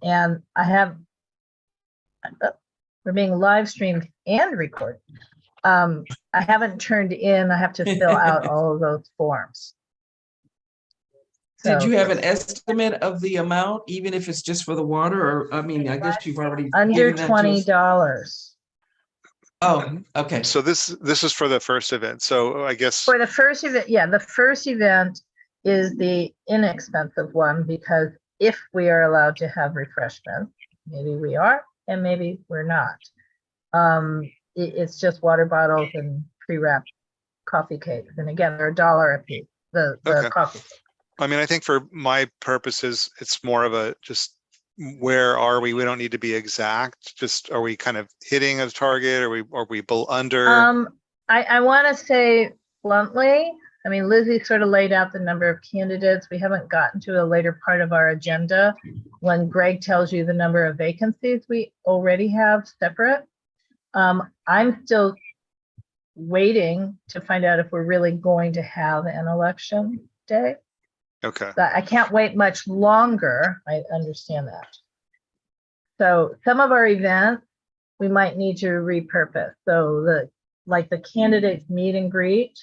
And we're being live streamed and recorded. I haven't turned in, I have to fill out all of those forms. Did you have an estimate of the amount, even if it's just for the water? Or, I mean, I guess you've already under given that to us. $20. Oh, okay. So this is for the first event. So I guess For the first event, yeah, the first event is the inexpensive one, because if we are allowed to have refreshments, maybe we are and maybe we're not. It's just water bottles and pre-wrapped coffee cakes. And again, they're $1 a piece, the Okay. coffee cake. I mean, I think for my purposes, it's more of a just where are we? We don't need to be exact. Just are we kind of hitting a target? Are we under? I want to say bluntly, I mean, Lizzie sort of laid out the number of candidates. We haven't gotten to a later part of our agenda when Greg tells you the number of vacancies we already have separate. I'm still waiting to find out if we're really going to have an election day. Okay. But I can't wait much longer. I understand that. So some of our events we might need to repurpose. So the candidates meet and greet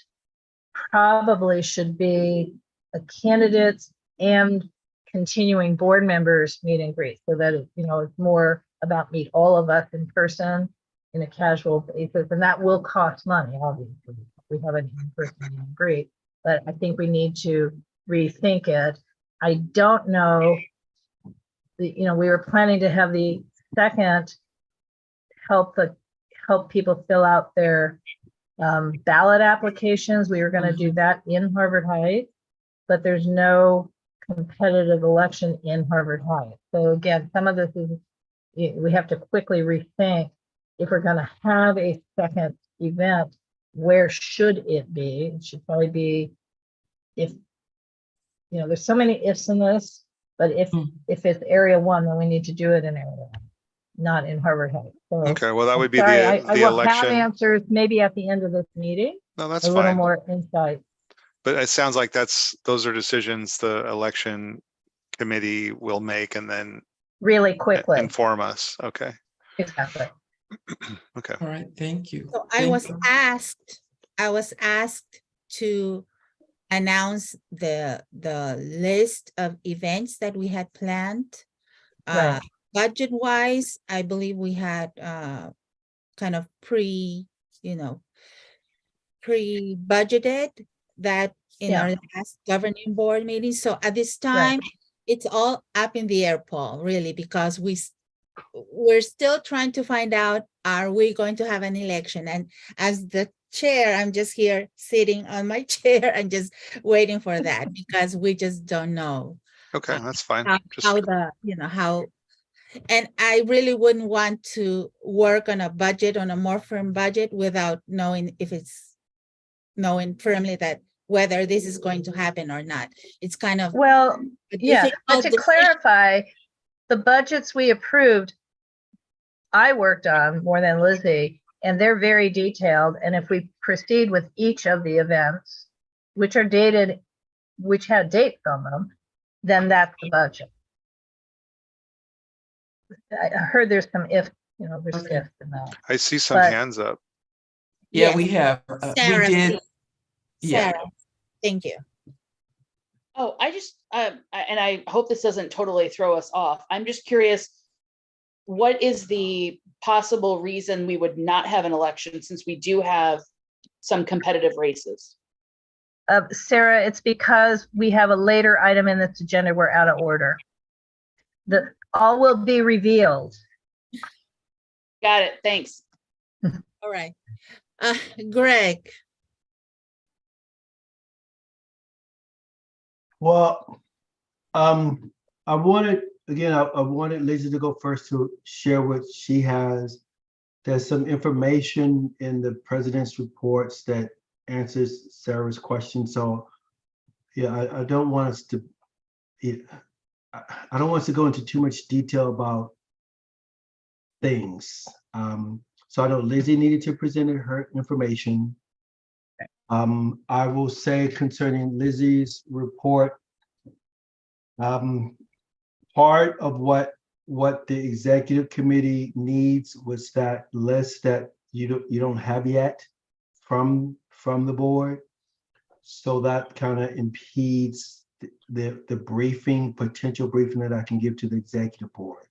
probably should be a candidates and continuing board members meet and greet, so that it, it's more about meet all of us in person in a casual basis, and that will cost money. Obviously, we have an in-person meet and greet, but I think we need to rethink it. I don't know. We were planning to have the second help people fill out their ballot applications. We were going to do that in Harvard Heights, but there's no competitive election in Harvard Heights. So again, some of this is, we have to quickly rethink if we're going to have a second event, where should it be? It should probably be, if there's so many ifs in this, but if it's area 1, then we need to do it in area 1, not in Harvard Heights. So, Okay, well, that would be sorry, the I will election. have answers maybe at the end of this meeting. No, that's a little fine. more insight. But it sounds like those are decisions the election committee will make and then Really quickly. inform us. Okay. Exactly. Okay. All right, thank you. So I was asked to announce the list of events that we had planned. Right. Budget wise, I believe we had kind of pre-budgeted that in our last governing board meeting. So at this time, it's all up in the air, Paul, really, because we're still trying to find out, are we going to have an election? And as the chair, I'm just here sitting on my chair and just waiting for that, because we just don't know. Okay, that's fine. And I really wouldn't want to work on a more firm budget without knowing firmly that whether this is going to happen or not. It's kind of, well, yeah, but to clarify, the budgets we approved, I worked on more than Lizzie, and they're very detailed. And if we proceed with each of the events, which are dated, which had dates on them, then that's the budget. I heard there's some ifs in that. I see some hands up. Yeah, Yes. we have. Sarah, we did. please. Yeah. Sarah, thank you. Oh, I just, and I hope this doesn't totally throw us off. I'm just curious, what is the possible reason we would not have an election, since we do have some competitive races? Sarah, it's because we have a later item in this agenda. We're out of order. All will be revealed. Got it. Thanks. All right. Greg. Well, I wanted Lizzie to go first to share what she has. There's some information in the president's reports that answers Sarah's question. So yeah, I don't want us to go into too much detail about things. So I know Lizzie needed to present her information. I will say concerning Lizzie's report, part of what what the executive committee needs was that list that you don't have yet from the board. So that kind of impedes the briefing, potential briefing that I can give to the executive board.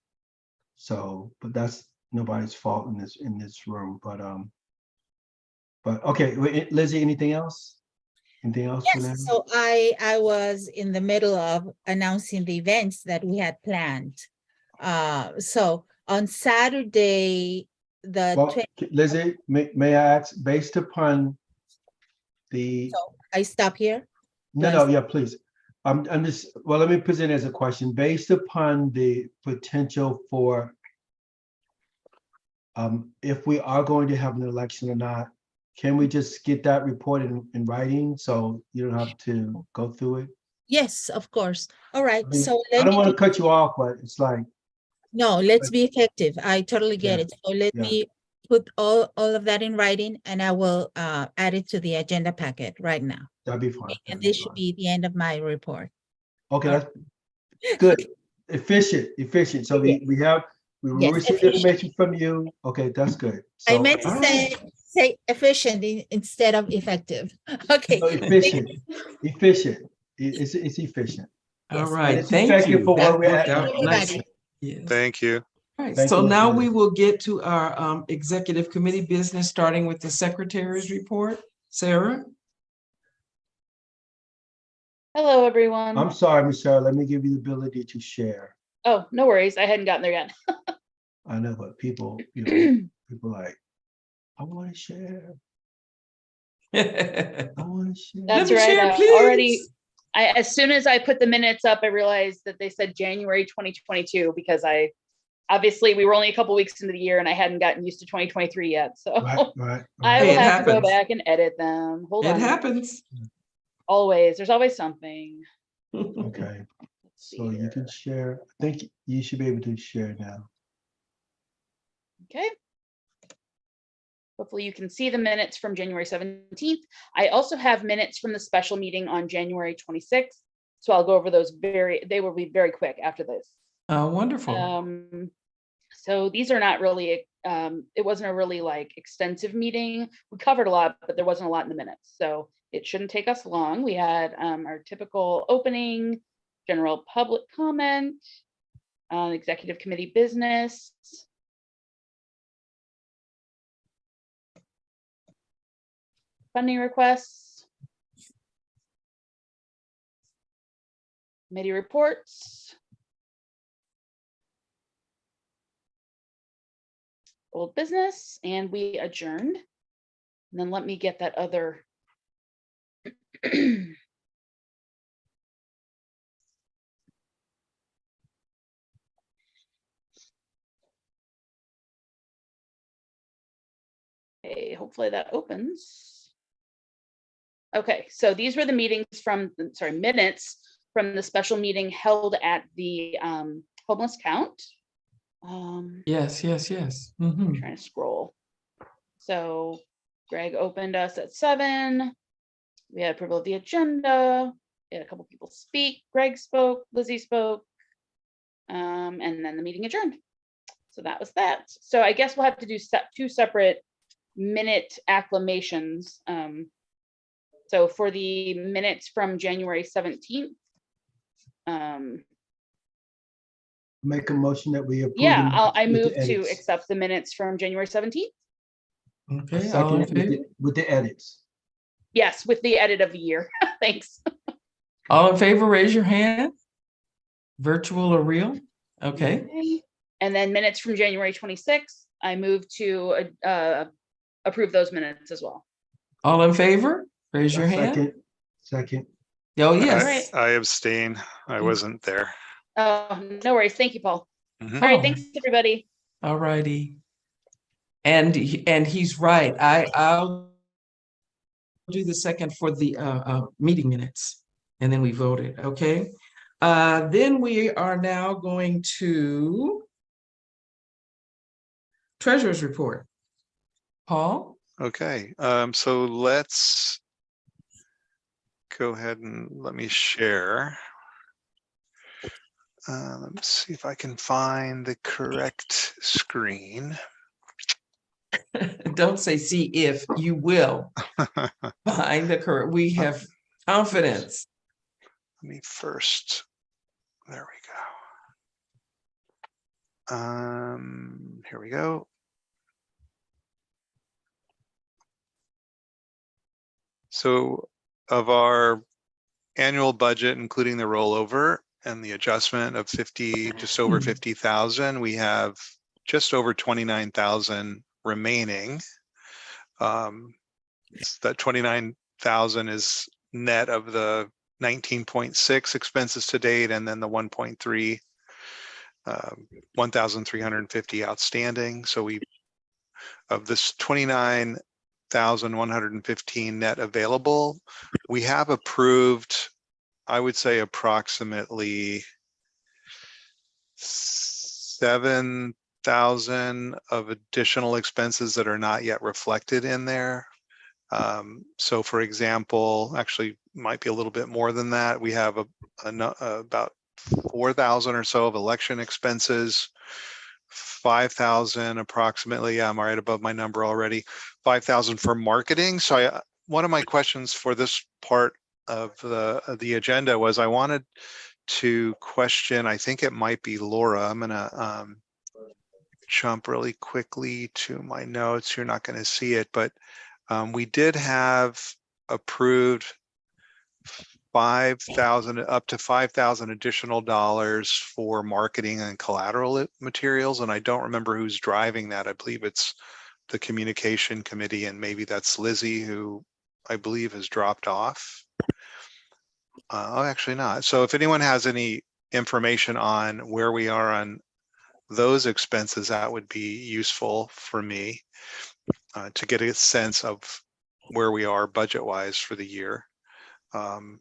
So, but that's nobody's fault in this room, but okay, Lizzie, anything else? Anything else for now? Yes, so I was in the middle of announcing the events that we had planned. So on Saturday, Well, Lizzie, may I ask, based upon the, so I stop here. no, yeah, please. I'm just, well, let me present it as a question. Based upon the potential for, if we are going to have an election or not, can we just get that report in writing so you don't have to go through it? Yes, of course. All right, I mean, so I let don't me want to do- cut you off, but it's like, no, let's be effective. I totally get Yeah, it. So let yeah. me put all of that in writing and I will add it to the agenda packet right now. that'd be fine. And that'd be this should fine. be the end of my report. Okay, all that's good. Efficient. So we Yes, received efficient. information from you. Okay, that's good. I So, meant to all right. say efficient instead of effective. Okay. no, efficient. It's efficient. All Yes. And right, it's thank effective you. for where That we're worked at out now. nicely. Everybody. Yes. Thank you. All right, Thank so you, now Ms. we Miller. will get to our executive committee business, starting with the secretary's report. Sarah? Hello, everyone. I'm sorry, Michelle, let me give you the ability to share. Oh, no worries. I hadn't gotten there yet. I know, but people, people like, I want to share. I want to share. That's me right. share, Already, please. as soon as I put the minutes up, I realized that they said January 2022 because obviously we were only a couple weeks into the year and I hadn't gotten used to 2023 yet. So Right. I Hey, will it have to go happens. back and edit them. Hold It on. happens. Always. There's always something. Okay, Let's see so you here. can share. I think you should be able to share now. Okay. Hopefully you can see the minutes from January 17th. I also have minutes from the special meeting on January 26th. So I'll go over those they will be very quick after this. Oh, wonderful. So these are not really, it wasn't a really like extensive meeting. We covered a lot, but there wasn't a lot in the minutes. So it shouldn't take us long. We had our typical opening, general public comment, executive committee business. Funding requests. Committee reports. Old business, and we adjourned. And then let me get that other. Okay, hopefully that opens. Okay, so these were the meetings from, sorry, minutes from the special meeting held at the homeless count. Yes. I'm trying to scroll. So Greg opened us at 7. We had approval of the agenda. We had a couple people speak. Greg spoke, Lizzie spoke, and then the meeting adjourned. So that was that. So I guess we'll have to do two separate minute acclamations. So for the minutes from January 17th. Make a motion that we approve. Yeah, I with the move to edits. accept the minutes from January 17th. Okay, Second all in it with favor? with the edits. Yes, with the edit of the year. Thanks. All in favor, raise your hand. Virtual or real? Okay, Okay. And then minutes from January 26th, I move to approve those minutes as well. all in favor, raise your hand. Second. Oh, right. yes. I abstain. I wasn't there. Oh, no worries. Thank you, Paul. Mhm. All right, Oh. thanks, everybody. All righty. And he's right. I'll do the second for the meeting minutes, and then we voted. Okay. Then we are now going to treasurer's report. Paul? Okay, so let's go ahead and let me share. Let me see if I can find the correct screen. Don't say see if, you will find the correct, we have confidence. Let me first, there we go. Here we go. So of our annual budget, including the rollover and the adjustment of 50, just over 50,000, we have just over 29,000 remaining. That 29,000 is net of the 19.6 expenses to date, and then the 1.3, 1,350 outstanding. So we, of this 29,115 net available, we have approved, I would say approximately 7,000 of additional expenses that are not yet reflected in there. So for example, actually might be a little bit more than that. We have about 4,000 or so of election expenses, 5,000 approximately. Yeah, I'm right above my number already. 5,000 for marketing. So one of my questions for this part of the agenda was I wanted to question, I think it might be Laura. I'm gonna jump really quickly to my notes. You're not gonna see it, but we did have approved 5,000 up to 5,000 additional dollars for marketing and collateral materials. And I don't remember who's driving that. I believe it's the communication committee, and maybe that's Lizzie, who I believe has dropped off. Oh, actually not. So if anyone has any information on where we are on those expenses, that would be useful for me to get a sense of where we are budget wise for the year. And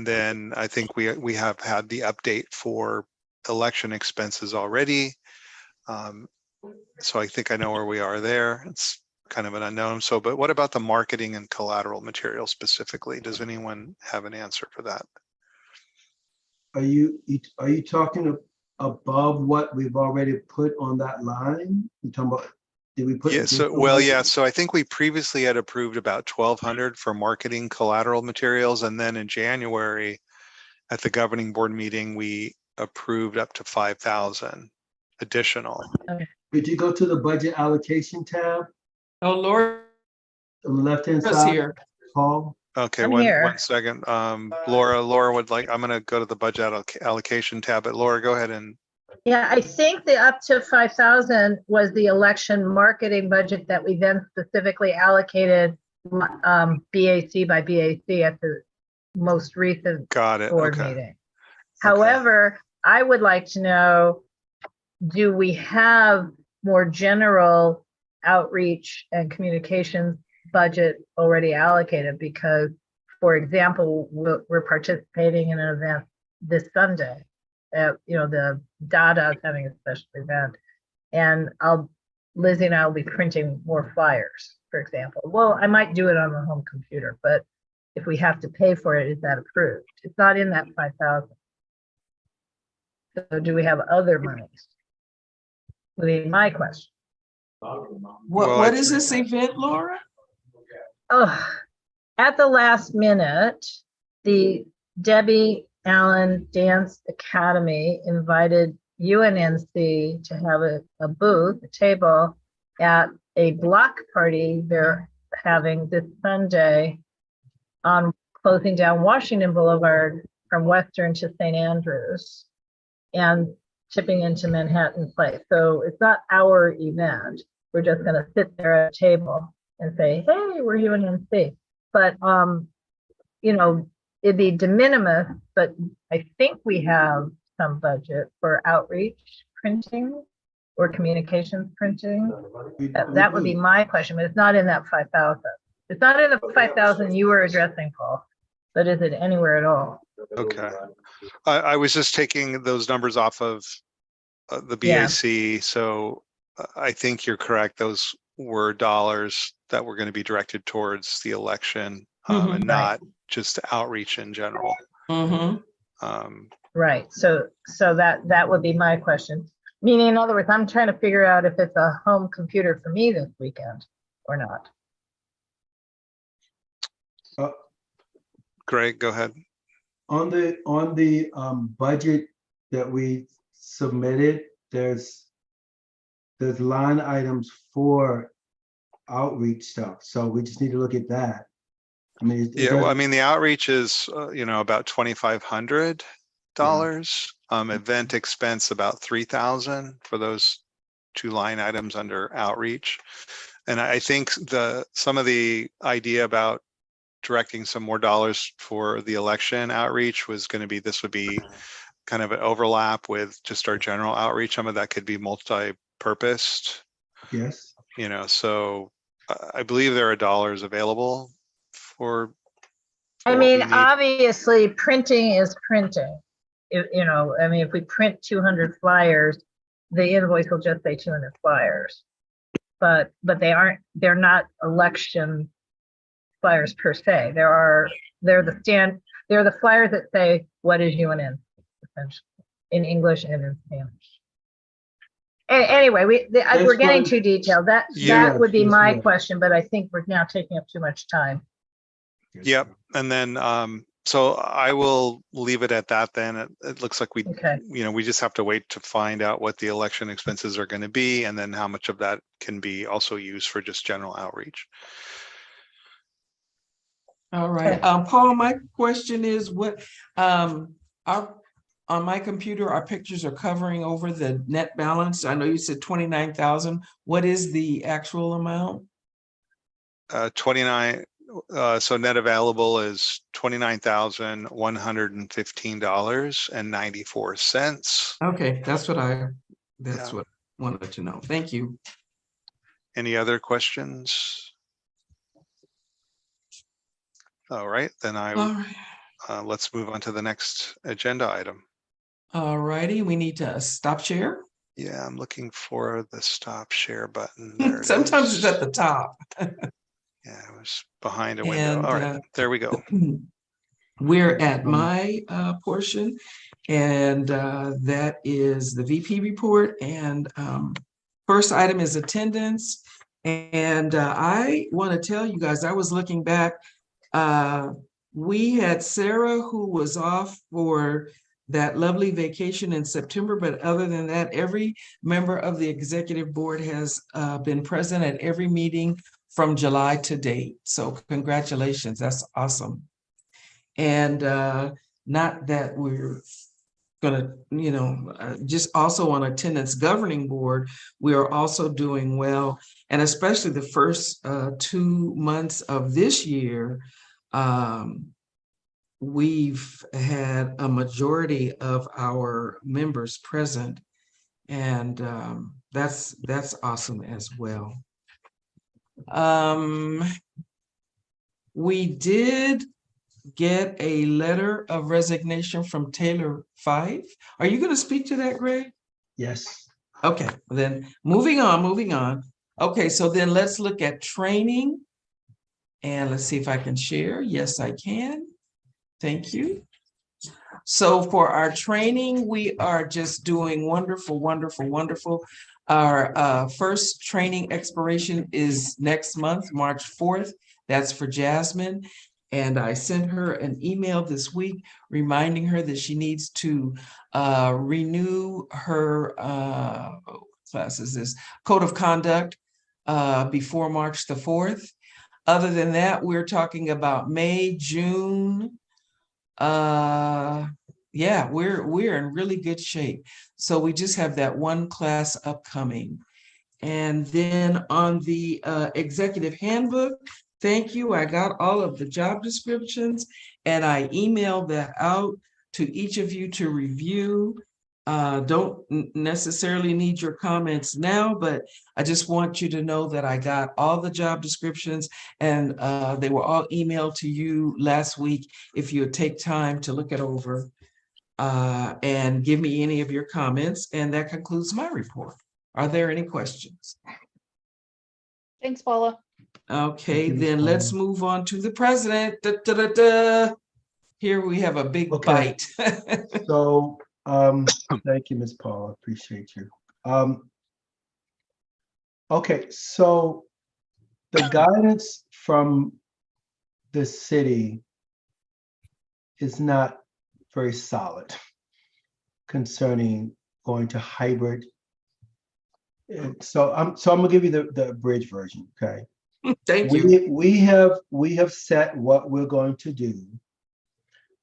then I think we have had the update for election expenses already. So I think I know where we are there. It's kind of an unknown. So, but what about the marketing and collateral material specifically? Does anyone have an answer for that? Are you talking above what we've already put on that line? You talking about, did we put? Yeah, so, well, yeah, so I think we previously had approved about 1,200 for marketing collateral materials. And then in January at the governing board meeting, we approved up to 5,000 additional. Did you go to the budget allocation tab Oh, Laura on the left-hand is side, here. Paul? Okay, I'm one here. second. Laura would like, I'm gonna go to the budget allocation tab, but Laura, go ahead and. Yeah, I think the up to 5,000 was the election marketing budget that we then specifically allocated BAC by BAC at the most recent Got it. board Okay. meeting. However, I would like to know, do we have more general outreach and communications budget already allocated? Because, for example, we're participating in an event this Sunday. The Dada is having a special event, and Lizzie and I will be printing more flyers, for example. Well, I might do it on the home computer, but if we have to pay for it, is that approved? It's not in that 5,000. So do we have other monies? Would be my question. What is this event, Laura? Oh, at the last minute, the Debbie Allen Dance Academy invited UNNC to have a booth, a table at a block party they're having this Sunday on closing down Washington Boulevard from Western to St. Andrews and chipping into Manhattan Place. So it's not our event. We're just going to sit there at a table and say, hey, we're UNNC. But, it'd be de minimis, but I think we have some budget for outreach printing or communications printing. That would be my question, but it's not in that 5,000. It's not in the 5,000 you were addressing, Paul, but is it anywhere at all? Okay. I was just taking those numbers off of the BAC. So I think you're correct. Those were dollars that were going to be directed towards the election and not just outreach in general. Right, so that would be my question. Meaning, in other words, I'm trying to figure out if it's a home computer for me this weekend or not. Greg, go ahead. On the budget that we submitted, there's line items for outreach stuff, so we just need to look at that. I mean, it Yeah, well, I doesn't- mean, the outreach is, about $2,500. Event expense about 3,000 for those two line items under outreach. And I think some of the idea about directing some more dollars for the election outreach was going to be, this would be kind of an overlap with just our general outreach. Some of that could be multi-purposed, Yes, so I believe there are dollars available for I what mean, we need. obviously, printing is printing. I mean, if we print 200 flyers, the invoice will just say 200 flyers. But they're not election flyers per se. They're the flyers that say, what is UNN, essentially, in English and in Spanish. Anyway, we're getting fine. too detailed. That Yeah. would be Yes, my yes. question, but I think we're now taking up too much time. Yep. And then, so I will leave it at that then. It looks like we Okay, we just have to wait to find out what the election expenses are going to be, and then how much of that can be also used for just general outreach. All right, Paul, my question is what, on my computer, our pictures are covering over the net balance. I know you said 29,000. What is the actual amount? 29, so net available is $29,115.94. Okay, that's what I Yeah. wanted to know. Thank you. Any other questions? All right, then All right. let's move on to the next agenda item. All righty, we need to stop share. Yeah, I'm looking for the stop share button. There it Sometimes is. it's at the top. Yeah, it was behind a window. And All right, there we go. we're at my portion, and that is the VP report. And first item is attendance. And I want to tell you guys, I was looking back. We had Sarah, who was off for that lovely vacation in September, but other than that, every member of the executive board has been present at every meeting from July to date. So congratulations, that's awesome. And not that we're gonna, just also on attendance governing board, we are also doing well. And especially the first 2 months of this year, we've had a majority of our members present, and that's awesome as well. We did get a letter of resignation from Taylor Fife. Are you going to speak to that, Greg? yes. Okay, then moving on. Okay, so then let's look at training. And let's see if I can share. Yes, I can. Thank you. So for our training, we are just doing wonderful, wonderful, wonderful. Our first training expiration is next month, March 4th. That's for Jasmine. And I sent her an email this week reminding her that she needs to renew her code of conduct before March the 4th. Other than that, we're talking about May, June. Yeah, we're in really good shape. So we just have that one class upcoming. And then on the executive handbook, thank you. I got all of the job descriptions and I emailed that out to each of you to review. Don't necessarily need your comments now, but I just want you to know that I got all the job descriptions and they were all emailed to you last week. If you would take time to look it over and give me any of your comments. And that concludes my report. Are there any questions? Thanks, Paula. Okay, Thank you, Ms. then let's Paula. move on to the president. Da, da, da, da. Here we have a big Okay. bite. So, thank you, Ms. Paul, I appreciate you. Okay, so the guidance from the city is not very solid concerning going to hybrid. And so I'm gonna give you the abridged version, okay? Thank you. We have set what we're going to do.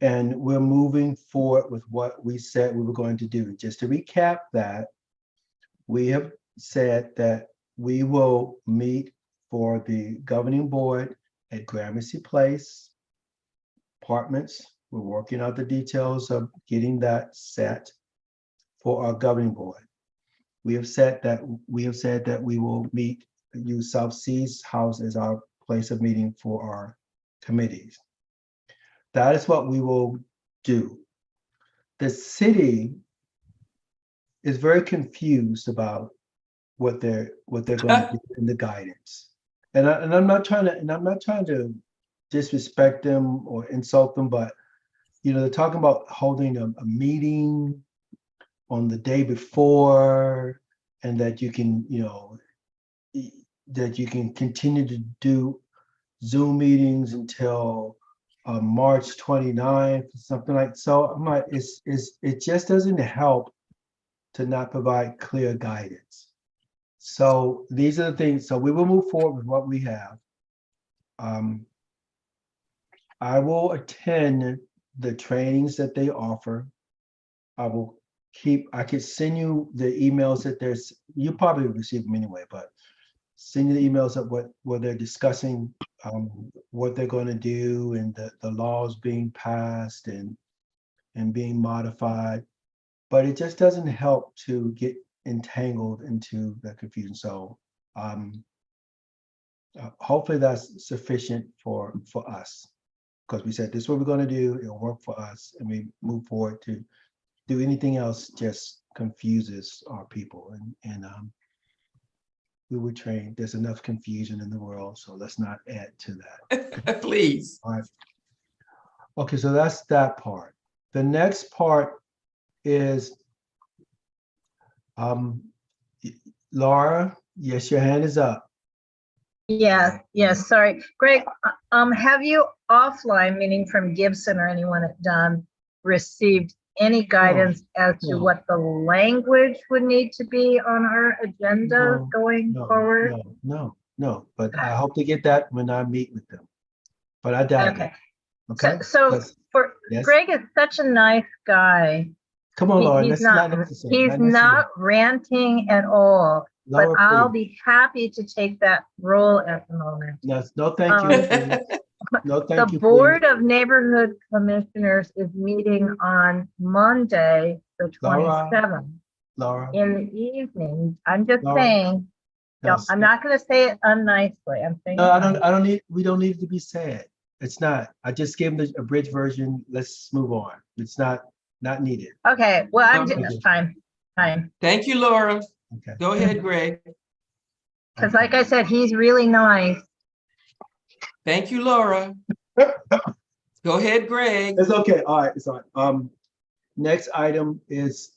And we're moving forward with what we said we were going to do. Just to recap that, we have said that we will meet for the governing board at Gramercy Place Apartments. We're working out the details of getting that set for our governing board. We have said that we will use South Seas House as our place of meeting for our committees. That is what we will do. The city is very confused about what they're going to do in the guidance. And I'm not trying to disrespect them or insult them, but they're talking about holding a meeting on the day before, and that you can continue to do Zoom meetings until March 29th, something like. So I'm like, it just doesn't help to not provide clear guidance. So these are the things. So we will move forward with what we have. I will attend the trainings that they offer. I could send you the emails that you probably receive them anyway, but send you the emails of what they're discussing, what they're going to do, and the laws being passed and being modified. But it just doesn't help to get entangled into the confusion. So hopefully that's sufficient for us, because we said this is what we're going to do. It'll work for us, and we move forward. To do anything else just confuses our people, and we were trained. There's enough confusion in the world, so let's not add to that. Please. All right. Okay, so that's that part. The next part is, Laura, yes, your hand is up. Yes, sorry. Greg, have you offline, meaning from Gibson or anyone at Dunn, received any guidance as to no. what the language would need to be on our agenda going forward? No, but I hope to get that when I meet with them, but I doubt it. Okay. So Yes. Greg is such a nice guy. Come on, Laura. He's not ranting at all, Laura, but I'll please. be happy to take that role at the moment. Yes, no, thank you. No, thank you. The Board of Neighborhood Commissioners is meeting on Monday, the 27th. Laura. In the evening. I'm just Laura. saying, I'm not going to say it unnicely. I'm saying. No, we don't need it to be said. It's not. I just gave them a bridge version. Let's move on. It's not needed. Okay, well, I'm just time. Thank you, Laura. Okay. Go ahead, Greg. Because like I said, he's really nice. Thank you, Laura. Go ahead, Greg. It's okay. All right. It's all right. Next item is,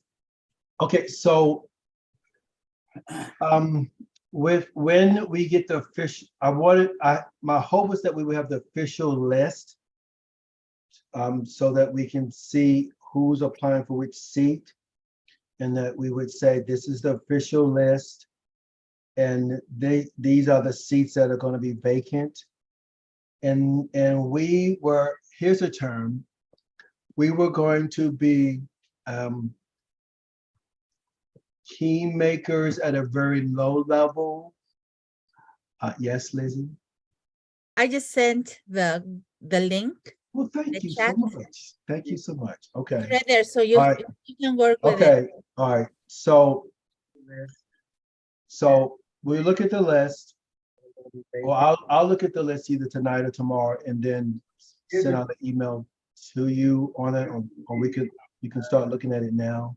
okay, so when we get the official, my hope was that we would have the official list, so that we can see who's applying for which seat, and that we would say, this is the official list, and these are the seats that are going to be vacant. And here's a term, we were going to be kingmakers at a very low level. Yes, Lizzie? I just sent the link. Well, thank you so much. Thank you so much. Okay. Right there, so you can work with it. Okay, all right. So we look at the list. Well, I'll look at the list either tonight or tomorrow, and then send out an email to you on it, or you can start looking at it now.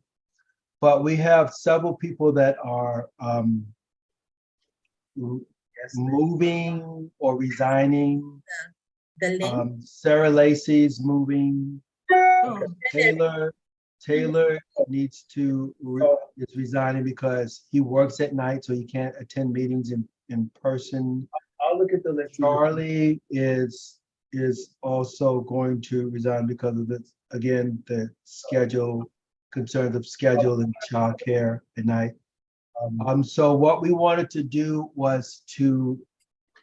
But we have several people that are moving or resigning. The link. Sarah Lacy's moving. Oh, Taylor needs to, is resigning because he works at night, so he can't attend meetings in person. I'll look at the list. Charlie is also going to resign because of this, again, the schedule, concerns of schedule and childcare at night. So what we wanted to do was to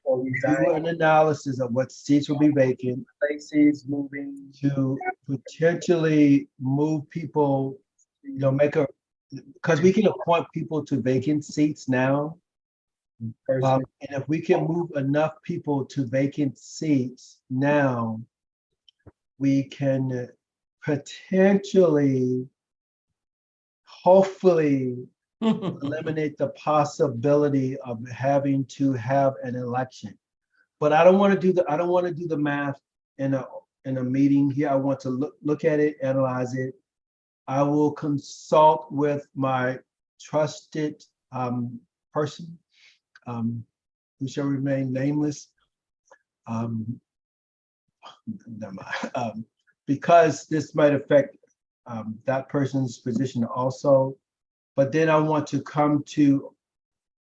do an analysis of what seats will be vacant. Lacey's moving to potentially move people, because we can appoint people to vacant seats now. And if we can move enough people to vacant seats now, we can potentially, hopefully, eliminate the possibility of having to have an election. But I don't want to do the math in a meeting here. I want to look at it, analyze it. I will consult with my trusted person, who shall remain nameless. Because this might affect that person's position also. But then I want to come to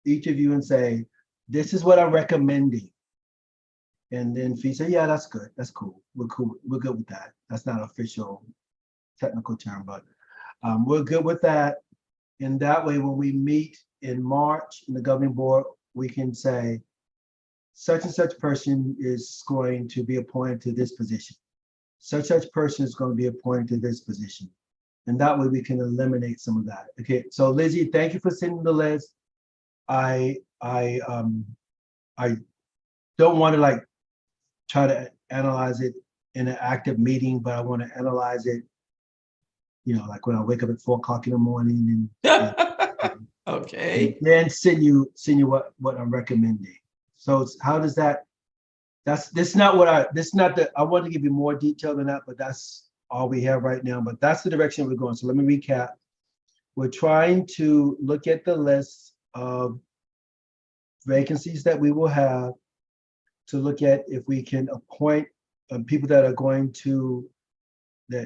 each of you and say, this is what I'm recommending. And then if you say, yeah, that's good, that's cool. We're cool, we're good with that. That's not an official technical term, but we're good with that. And that way, when we meet in March in the governing board, we can say, such and such person is going to be appointed to this position. Such person is going to be appointed to this position. And that way we can eliminate some of that. Okay, so Lizzie, thank you for sending the list. I don't want to like try to analyze it in an active meeting, but I want to analyze it, like when I wake up at 4 o'clock in the morning and okay. and then send you what I'm recommending. So how does that? This not the. I want to give you more detail than that, but that's all we have right now. But that's the direction we're going. So let me recap. We're trying to look at the list of vacancies that we will have, to look at if we can appoint people that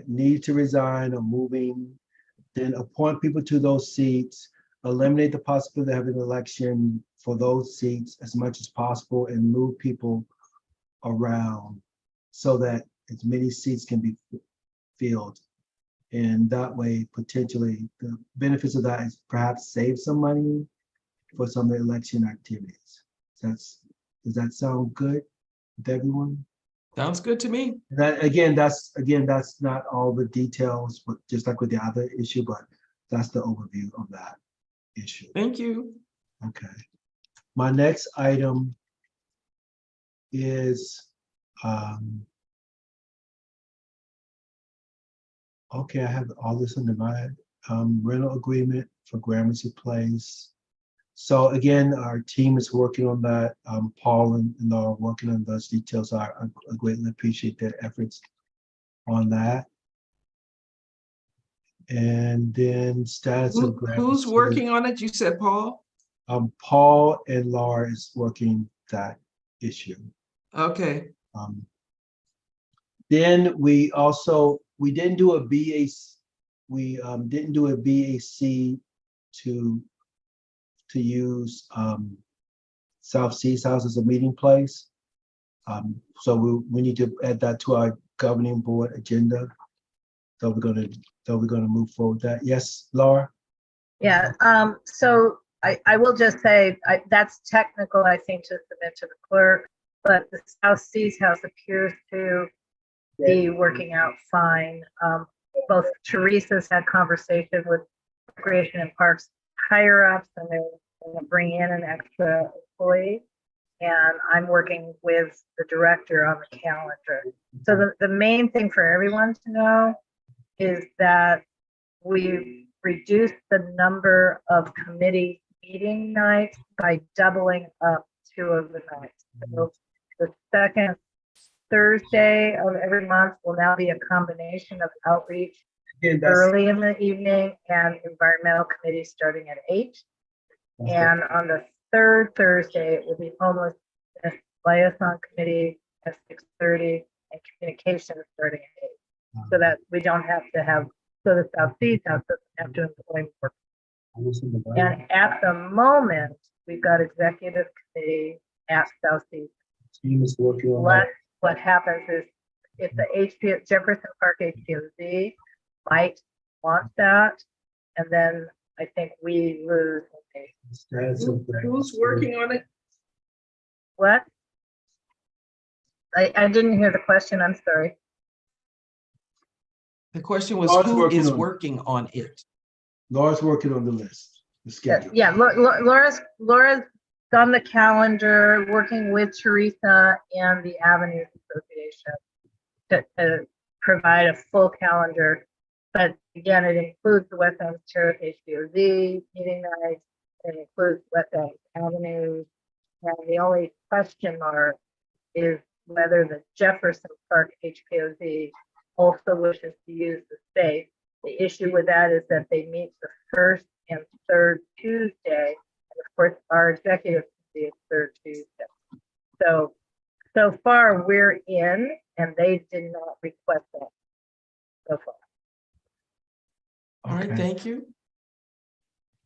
need to resign or moving, then appoint people to those seats, eliminate the possibility of having an election for those seats as much as possible, and move people around so that as many seats can be filled. And that way, potentially, the benefits of that is perhaps save some money for some of the election activities. Does that sound good with everyone? Sounds good to me. That's not all the details, but just like with the other issue, but that's the overview of that issue. Thank you. Okay. My next item is okay, I have all this under my rental agreement for Gramercy Place. So again, our team is working on that. Paul and Laura are working on those details. I greatly appreciate their efforts on that. And then status of Who's working on it? You said Paul? Paul and Laura is working that issue. Okay. Then we didn't do a BAC. We didn't do a BAC to use South Seas House as a meeting place. So we need to add that to our governing board agenda. So we're gonna move forward with that. Yes, Laura? Yeah, so I will just say, that's technical, I think, to submit to the clerk, but the South Seas House appears to be working out fine. Both Teresa's had conversation with Recreation and Parks higher ups, and they're going to bring in an extra employee. And I'm working with the director on the calendar. So the main thing for everyone to know is that we reduced the number of committee meeting nights by doubling up 2 of the nights. So the second Thursday of every month will now be a combination of outreach early in the evening and environmental committee starting at 8. And on the third Thursday, it will be homelessness liaison committee at 6:30 and communication starting at 8. So that we don't have to have, so the South Seas House doesn't have to employ more. And at the moment, we've got executive committee at South Seas. What happens is if the Jefferson Park HPOZ might want that, and then I think we lose. Who's working on it? What? I didn't hear the question, I'm sorry. The question was, Laura's who working is on it. working on it? Laura's working on the list, the schedule. Yeah, Laura's on the calendar, working with Teresa and the Avenues Association to provide a full calendar. But again, it includes the West End Terrace HBOZ meeting night, it includes West End Avenues. And the only question mark is whether the Jefferson Park HPOZ also wishes to use the space. The issue with that is that they meet the first and third Tuesday, and of course, our executive committee is third Tuesday. So far we're in, and they did not request that so far. All right, Okay. thank you.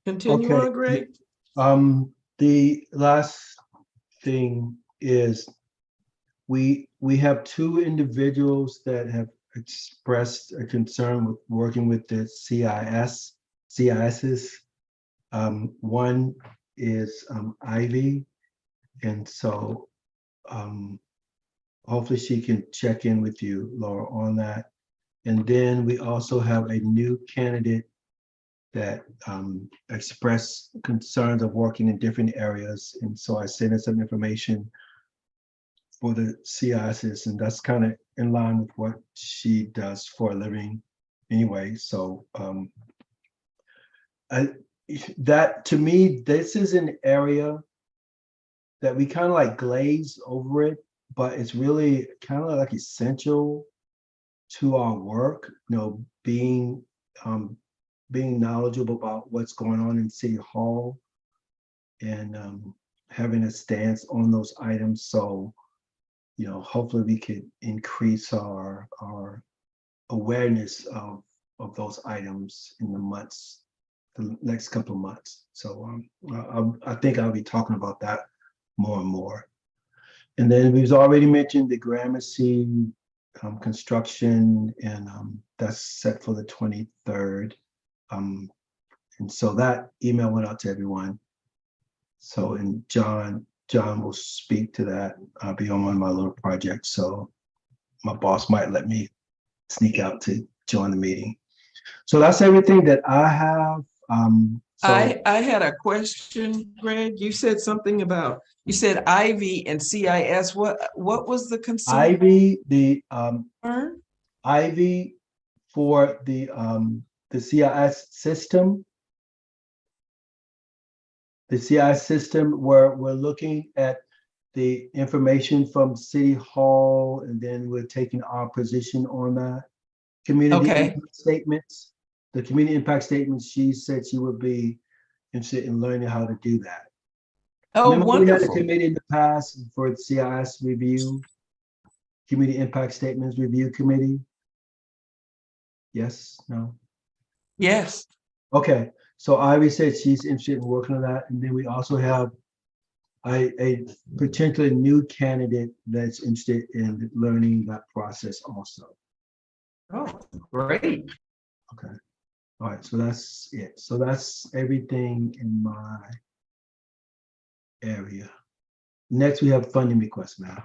Continue Okay. on, Greg. The last thing is we have two individuals that have expressed a concern with working with the CISs. One is Ivy, and so hopefully she can check in with you, Laura, on that. And then we also have a new candidate that expressed concerns of working in different areas. And so I sent her some information for the CISs, and that's kind of in line with what she does for a living anyway. So that to me, this is an area that we kind of like glaze over it, but it's really kind of like essential to our work, being knowledgeable about what's going on in City Hall and having a stance on those items. So, hopefully we could increase our awareness of those items in the next couple of months. So I think I'll be talking about that more and more. And then we've already mentioned the Gramercy construction, and that's set for the 23rd. And so that email went out to everyone. So, and John will speak to that. I'll be on one of my little projects, so my boss might let me sneak out to join the meeting. So that's everything that I have. I had a question, Greg. You said something about, you said Ivy and CIS. What was the concern? Ivy, Ivy for the CIS system. The CIS system, where we're looking at the information from City Hall, and then we're taking our position on that. Community impact statements. The community impact statements, she said she would be interested in learning how to do that. Oh, remember wonderful. we had a committee in the past for the CIS review, community impact statements review committee? Yes, no? Yes. Okay, so Ivy said she's interested in working on that. And then we also have a potentially new candidate that's interested in learning that process also. Oh, great. Okay. All right, so that's it. So that's everything in my area. Next, we have funding requests now.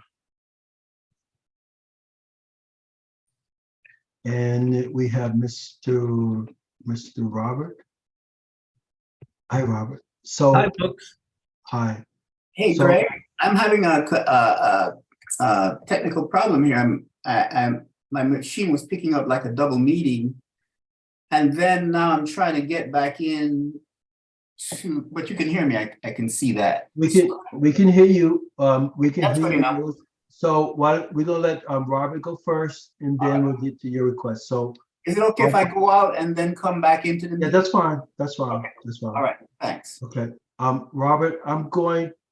And we have Mr. Robert. Hi, Robert. So, Hi, folks. hi. Hey, So- Greg. I'm having a technical problem here. My machine was picking up like a double meeting, and then now I'm trying to get back in to. But you can hear me. I can see that. We can hear you. We can That's hear good enough. you. So why we're gonna let Robert go first, and then we'll get to your request. So Is it okay if I go out and then come back into the yeah, meeting? that's fine. That's fine. Okay. That's fine. All right. Thanks. Okay. Robert,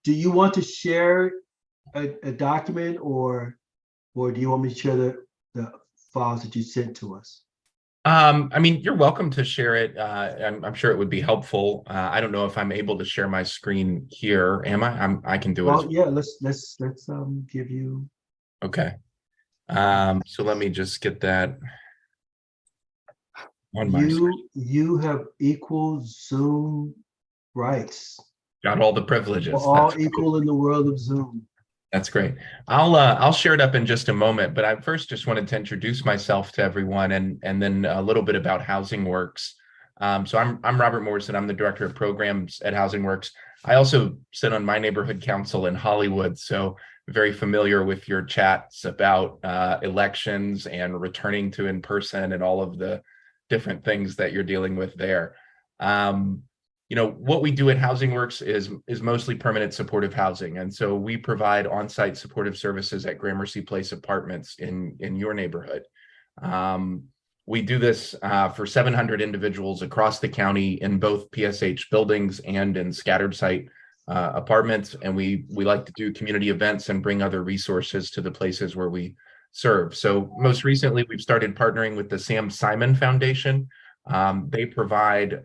do you want to share a document, or or do you want me to share the files that you sent to us? I mean, you're welcome to share it. I'm sure it would be helpful. I don't know if I'm able to share my screen here. Am I? I can do it. Well, yeah, let's give you. Okay. So let me just get that on my screen. You have equal Zoom rights. Got all the privileges. We're all That's great. equal in the world of Zoom. That's great. I'll share it up in just a moment, but I first just wanted to introduce myself to everyone and then a little bit about Housing Works. So I'm Robert Morrison. I'm the director of programs at Housing Works. I also sit on my neighborhood council in Hollywood, so very familiar with your chats about elections and returning to in person and all of the different things that you're dealing with there. You know, what we do at Housing Works is mostly permanent supportive housing. And so we provide on-site supportive services at Gramercy Place Apartments in your neighborhood. We do this for 700 individuals across the county in both PSH buildings and in scattered site apartments. And we like to do community events and bring other resources to the places where we serve. So most recently, we've started partnering with the Sam Simon Foundation. They provide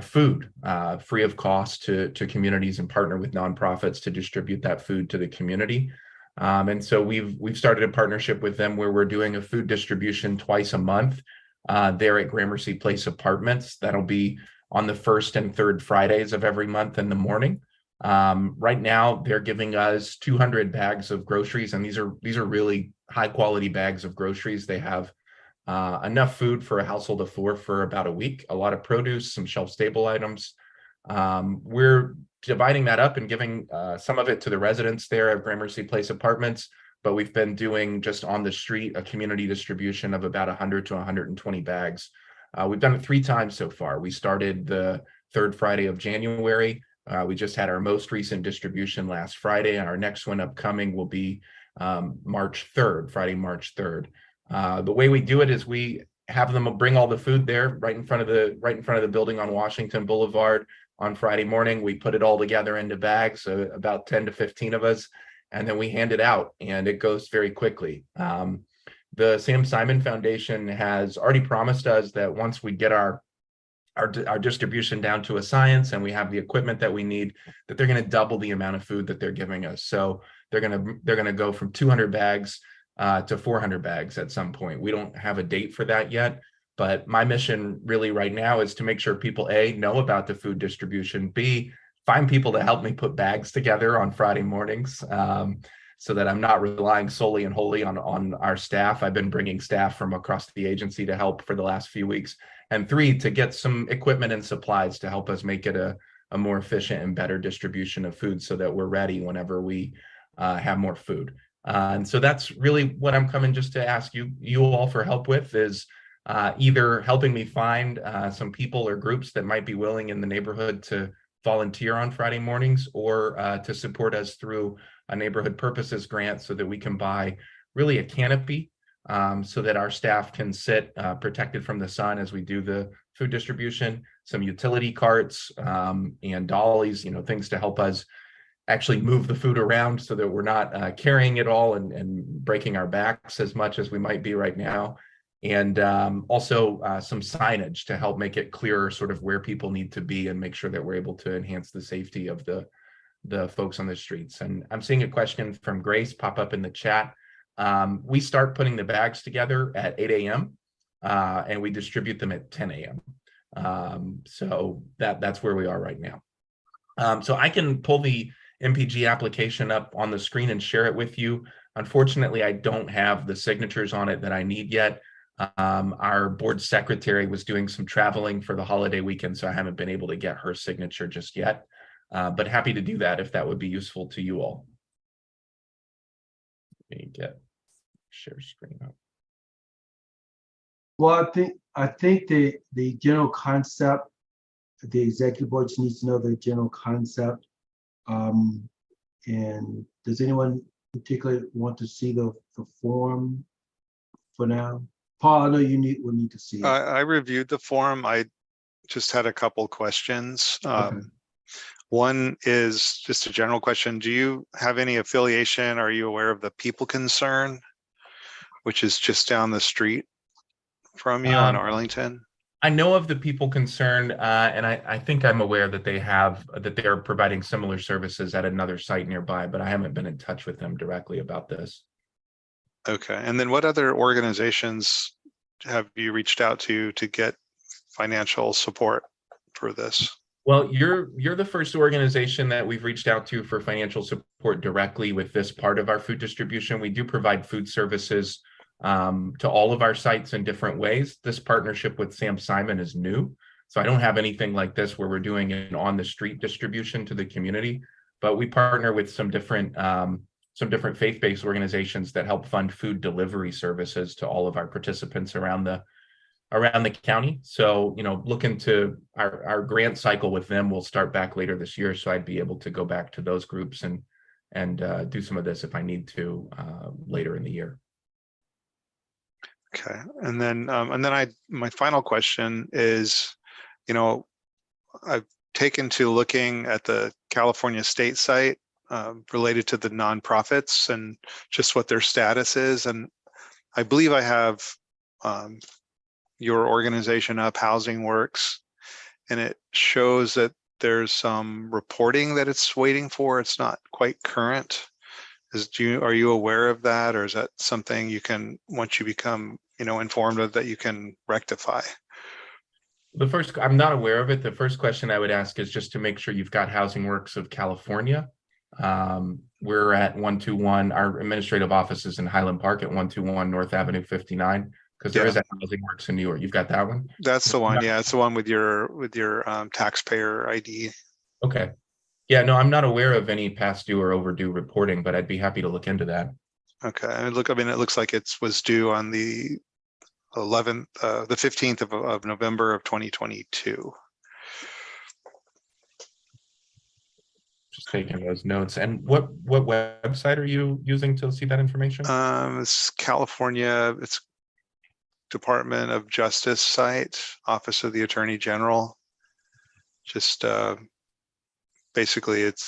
food free of cost to communities and partner with nonprofits to distribute that food to the community. And so we've started a partnership with them where we're doing a food distribution twice a month there at Gramercy Place Apartments. That'll be on the first and third Fridays of every month in the morning. Right now, they're giving us 200 bags of groceries, and these are really high quality bags of groceries. They have enough food for a household of 4 for about a week, a lot of produce, some shelf stable items. We're dividing that up and giving some of it to the residents there at Gramercy Place Apartments, but we've been doing just on the street a community distribution of about 100 to 120 bags. We've done it 3 times so far. We started the third Friday of January. We just had our most recent distribution last Friday, and our next one upcoming will be March 3rd, Friday, March 3rd. The way we do it is we have them bring all the food there right in front of the building on Washington Boulevard on Friday morning. We put it all together into bags, about 10 to 15 of us, and then we hand it out, and it goes very quickly. The Sam Simon Foundation has already promised us that once we get our distribution down to a science and we have the equipment that we need, that they're going to double the amount of food that they're giving us. So they're going to go from 200 bags to 400 bags at some point. We don't have a date for that yet, but my mission really right now is to make sure people, A, know about the food distribution, B, find people to help me put bags together on Friday mornings, so that I'm not relying solely and wholly on our staff. I've been bringing staff from across the agency to help for the last few weeks. And 3, to get some equipment and supplies to help us make it a more efficient and better distribution of food so that we're ready whenever we have more food. And so that's really what I'm coming just to ask you all for help with, is either helping me find some people or groups that might be willing in the neighborhood to volunteer on Friday mornings, or to support us through a neighborhood purposes grant so that we can buy really a canopy so that our staff can sit protected from the sun as we do the food distribution, some utility carts and dollies, things to help us actually move the food around so that we're not carrying it all and breaking our backs as much as we might be right now. And also some signage to help make it clearer sort of where people need to be and make sure that we're able to enhance the safety of the folks on the streets. And I'm seeing a question from Grace pop up in the chat. We start putting the bags together at 8 a.m. And we distribute them at 10 a.m. So that's where we are right now. So I can pull the MPG application up on the screen and share it with you. Unfortunately, I don't have the signatures on it that I need yet. Our board secretary was doing some traveling for the holiday weekend, so I haven't been able to get her signature just yet. But happy to do that if that would be useful to you all. Let me get share screen up. Well, I think the general concept, the executive board just needs to know the general concept. And does anyone particularly want to see the form for now? Paul, I know you will need to see it. I reviewed the form. I just had a couple questions. Okay. One is just a general question. Do you have any affiliation? Are you aware of the People Concern, which is just down the street from you on Arlington? I know of the People Concerned, and I think I'm aware that they are providing similar services at another site nearby, but I haven't been in touch with them directly about this. Okay, and then what other organizations have you reached out to get financial support for this? Well, you're the first organization that we've reached out to for financial support directly with this part of our food distribution. We do provide food services to all of our sites in different ways. This partnership with Sam Simon is new, so I don't have anything like this where we're doing an on the street distribution to the community, but we partner with some different faith-based organizations that help fund food delivery services to all of our participants around the county. So, look into our grant cycle with them. We'll start back later this year, so I'd be able to go back to those groups and do some of this if I need to later in the year. Okay, and then my final question is, I've taken to looking at the California state site related to the nonprofits and just what their status is, and I believe I have your organization up, Housing Works, and it shows that there's some reporting that it's waiting for. It's not quite current. Are you aware of that, or is that something you can, once you become informed of, that you can rectify? I'm not aware of it. The first question I would ask is just to make sure you've got Housing Works of California. We're at 121. Our administrative office is in Highland Park at 121 North Avenue 59, because there is a Housing Works in New York. You've got that one? That's the one. Yeah, it's the one with your taxpayer ID. Okay. Yeah, no, I'm not aware of any past due or overdue reporting, but I'd be happy to look into that. Okay. And it looks like it was due on the 15th of November of 2022. Just taking those notes. And what website are you using to see that information? It's California. It's Department of Justice site, Office of the Attorney General. Just basically, it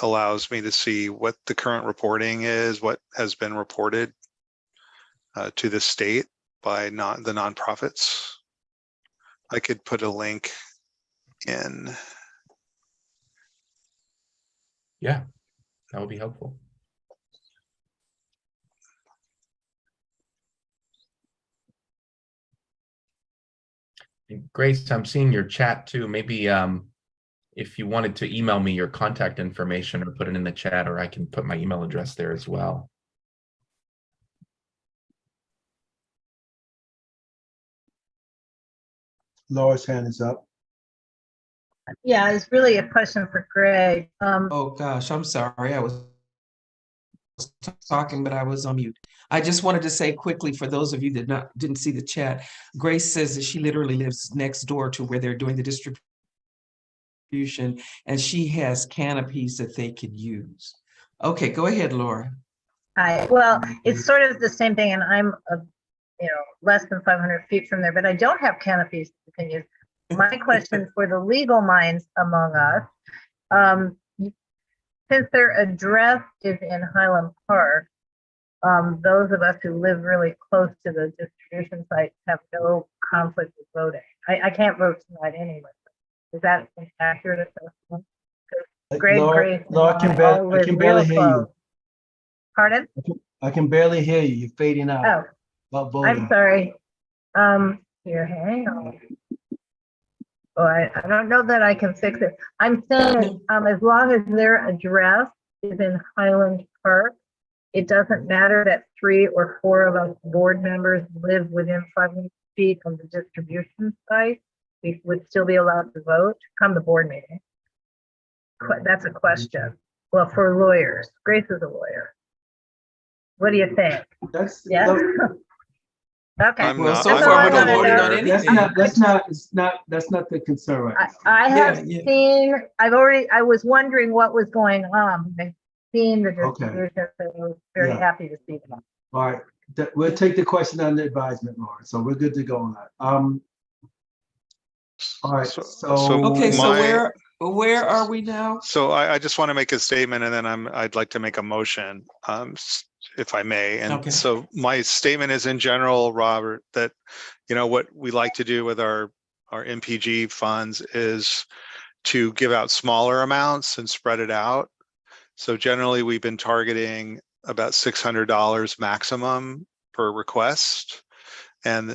allows me to see what the current reporting is, what has been reported to the state by the nonprofits. I could put a link in. Yeah, that would be helpful. And Grace, I'm seeing your chat too. Maybe if you wanted to email me your contact information or put it in the chat, or I can put my email address there as well. Laura's hand is up. Yeah, it's really a question for Greg. Oh gosh, I'm sorry. I was talking, but I was on mute. I just wanted to say quickly, for those of you that didn't see the chat, Grace says that she literally lives next door to where they're doing the distribution, and she has canopies that they could use. Okay, go ahead, Laura. Well, it's sort of the same thing, and I'm less than 500 feet from there, but I don't have canopies you can use. My question for the legal minds among us, since their address is in Highland Park, those of us who live really close to the distribution site have no conflict with voting. I can't vote tonight anyway. Is that an accurate assessment? Laura, I can barely hear you. Pardon? I can barely hear you. You're fading out. Oh, About voting. I'm sorry. Here, hang on. Oh, I don't know that I can fix it. I'm saying, as long as their address is in Highland Park, it doesn't matter that 3 or 4 of us board members live within 500 feet of the distribution site. We would still be allowed to vote come the board meeting. That's a question. Well, for lawyers, Grace is a lawyer. What do you think? Yeah. Okay. I'm Well, not- so I'm far not we're not a voting on lawyer. anything. That's not the concern right now. I have Yeah. seen, I was wondering what was going on. I've seen the distribution, so I was very Yeah. happy to see them. All right, we'll take the question under advisement, Laura. So we're good to go on that. All right, So so Okay, so my- where Where are we now? So I just want to make a statement and then I'd like to make a motion, if I may. And Okay. so my statement is in general, Robert, that, what we like to do with our MPG funds is to give out smaller amounts and spread it out. So generally we've been targeting about $600 maximum per request. And,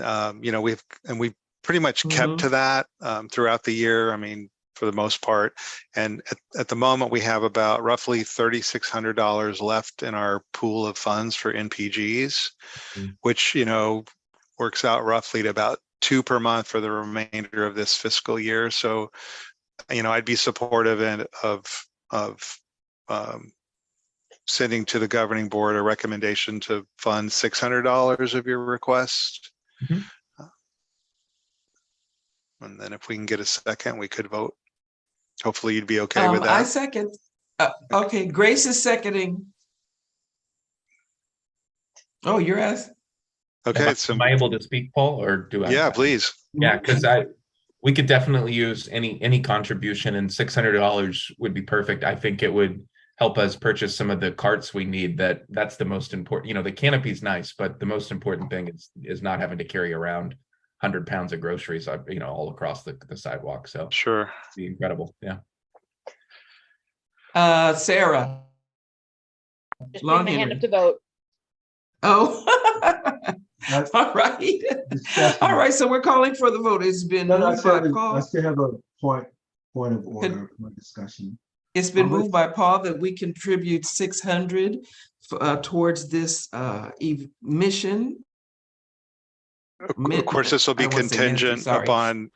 we've pretty much kept to that throughout the year. I mean, for the most part. And at the moment, we have about roughly $3,600 left in our pool of funds for NPGs, which, works out roughly to about 2 per month for the remainder of this fiscal year. So, I'd be supportive of sending to the governing board a recommendation to fund $600 of your request. Mhm. And then if we can get a second, we could vote. Hopefully you'd be okay with that. I second. Okay, Grace is seconding. Oh, you're asking. Okay, so Am I able to speak, Paul, or do I? yeah, please. Yeah, because we could definitely use any contribution, and $600 would be perfect. I think it would help us purchase some of the carts we need. That's the most important. The canopy's nice, but the most important thing is not having to carry around 100 pounds of groceries, all across the sidewalk. So Sure. it'd be incredible. Yeah. Sarah. Just put my hand up to vote. Oh. That's- All right. Discussion. All right. So we're calling for the vote. It's been No, I moved by still Paul. have a point of order for discussion. It's been moved by Paul that we contribute 600 towards this mission. Of course, this will be I don't wanna say ministry, contingent sorry. upon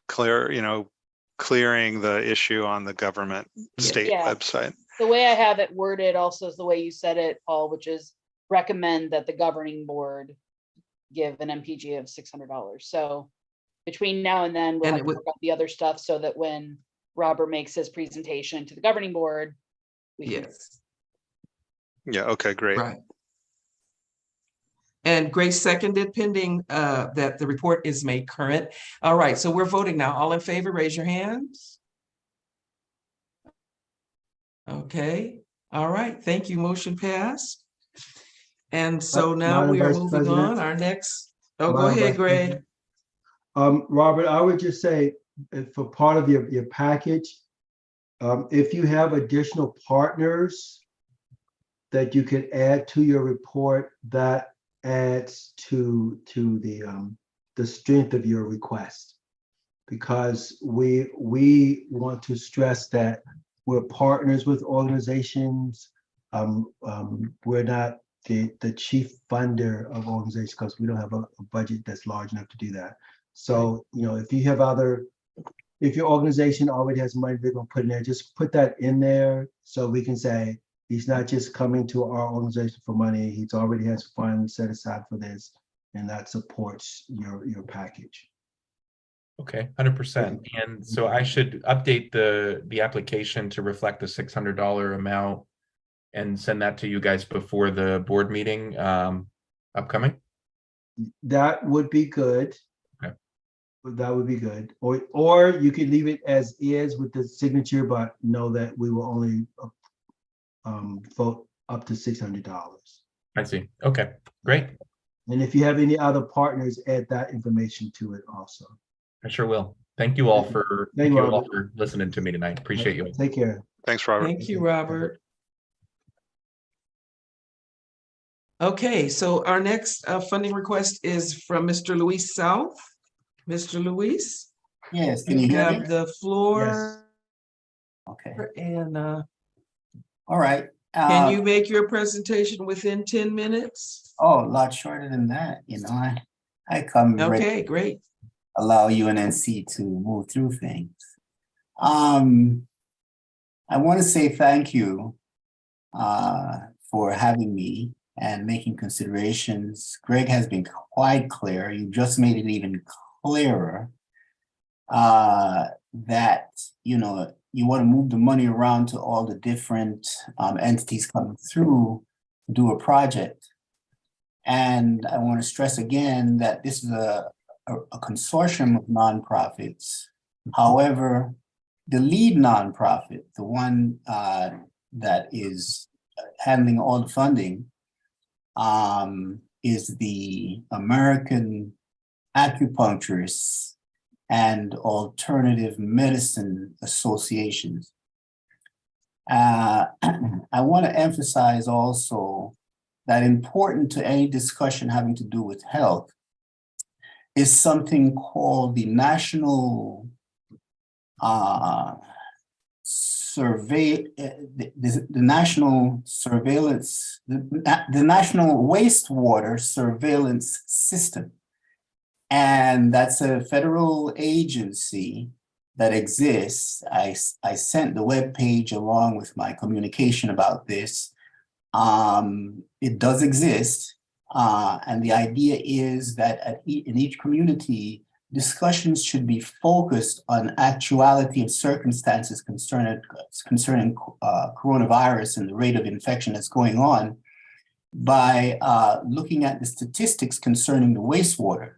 clearing the issue on the government state Yeah. website. The way I have it worded also is the way you said it, Paul, which is recommend that the governing board give an MPG of $600. So between now and then, we'll And have to work on the other stuff so that when Robert makes his presentation to the governing board, we can. Yes. Yeah, okay, great. Right. And Grace seconded pending that the report is made current. All right, so we're voting now. All in favor, raise your hands. Okay, all right, thank you. Motion passed. And so now Madam we are Vice moving President? on. Our next, go Madam ahead, Vice Greg. President? Robert, I would just say, for part of your package, if you have additional partners that you could add to your report, that adds to the strength of your request. Because we want to stress that we're partners with organizations. We're not the chief funder of organizations because we don't have a budget that's large enough to do that. So, if you have if your organization already has money they're gonna put in there, just put that in there so we can say, he's not just coming to our organization for money, he's already has funds set aside for this, and that supports your package. Okay, 100%. And so I should update the application to reflect the $600 amount and send that to you guys before the board meeting upcoming. That would be good. Okay. That would be good. Or you could leave it as is with the signature, but know that we will only vote up to $600. I see. Okay, great. And if you have any other partners, add that information to it also. I sure will. Thank you all for listening to me tonight. Appreciate you. Take care. Thanks, Robert. Thank you, Robert. Okay, so our next funding request is from Mr. Luis South. Mr. Luis? Yes, can you hear me? have the floor. Okay, And all right. can you make your presentation within 10 minutes? Oh, a lot shorter than that, I come ready Okay, great. allow UNNC to move through things. I want to say thank you for having me and making considerations. Greg has been quite clear. You just made it even clearer that, you want to move the money around to all the different entities coming through to do a project. And I want to stress again that this is a consortium of nonprofits. However, the lead nonprofit, the one that is handling all the funding, is the American Acupuncturists and Alternative Medicine Associations. I want to emphasize also that important to any discussion having to do with health is something called the National National Surveillance, the National Wastewater Surveillance System. And that's a federal agency that exists. I sent the webpage along with my communication about this. It does exist. And the idea is that in each community, discussions should be focused on actuality of circumstances concerning coronavirus and the rate of infection that's going on by looking at the statistics concerning the wastewater.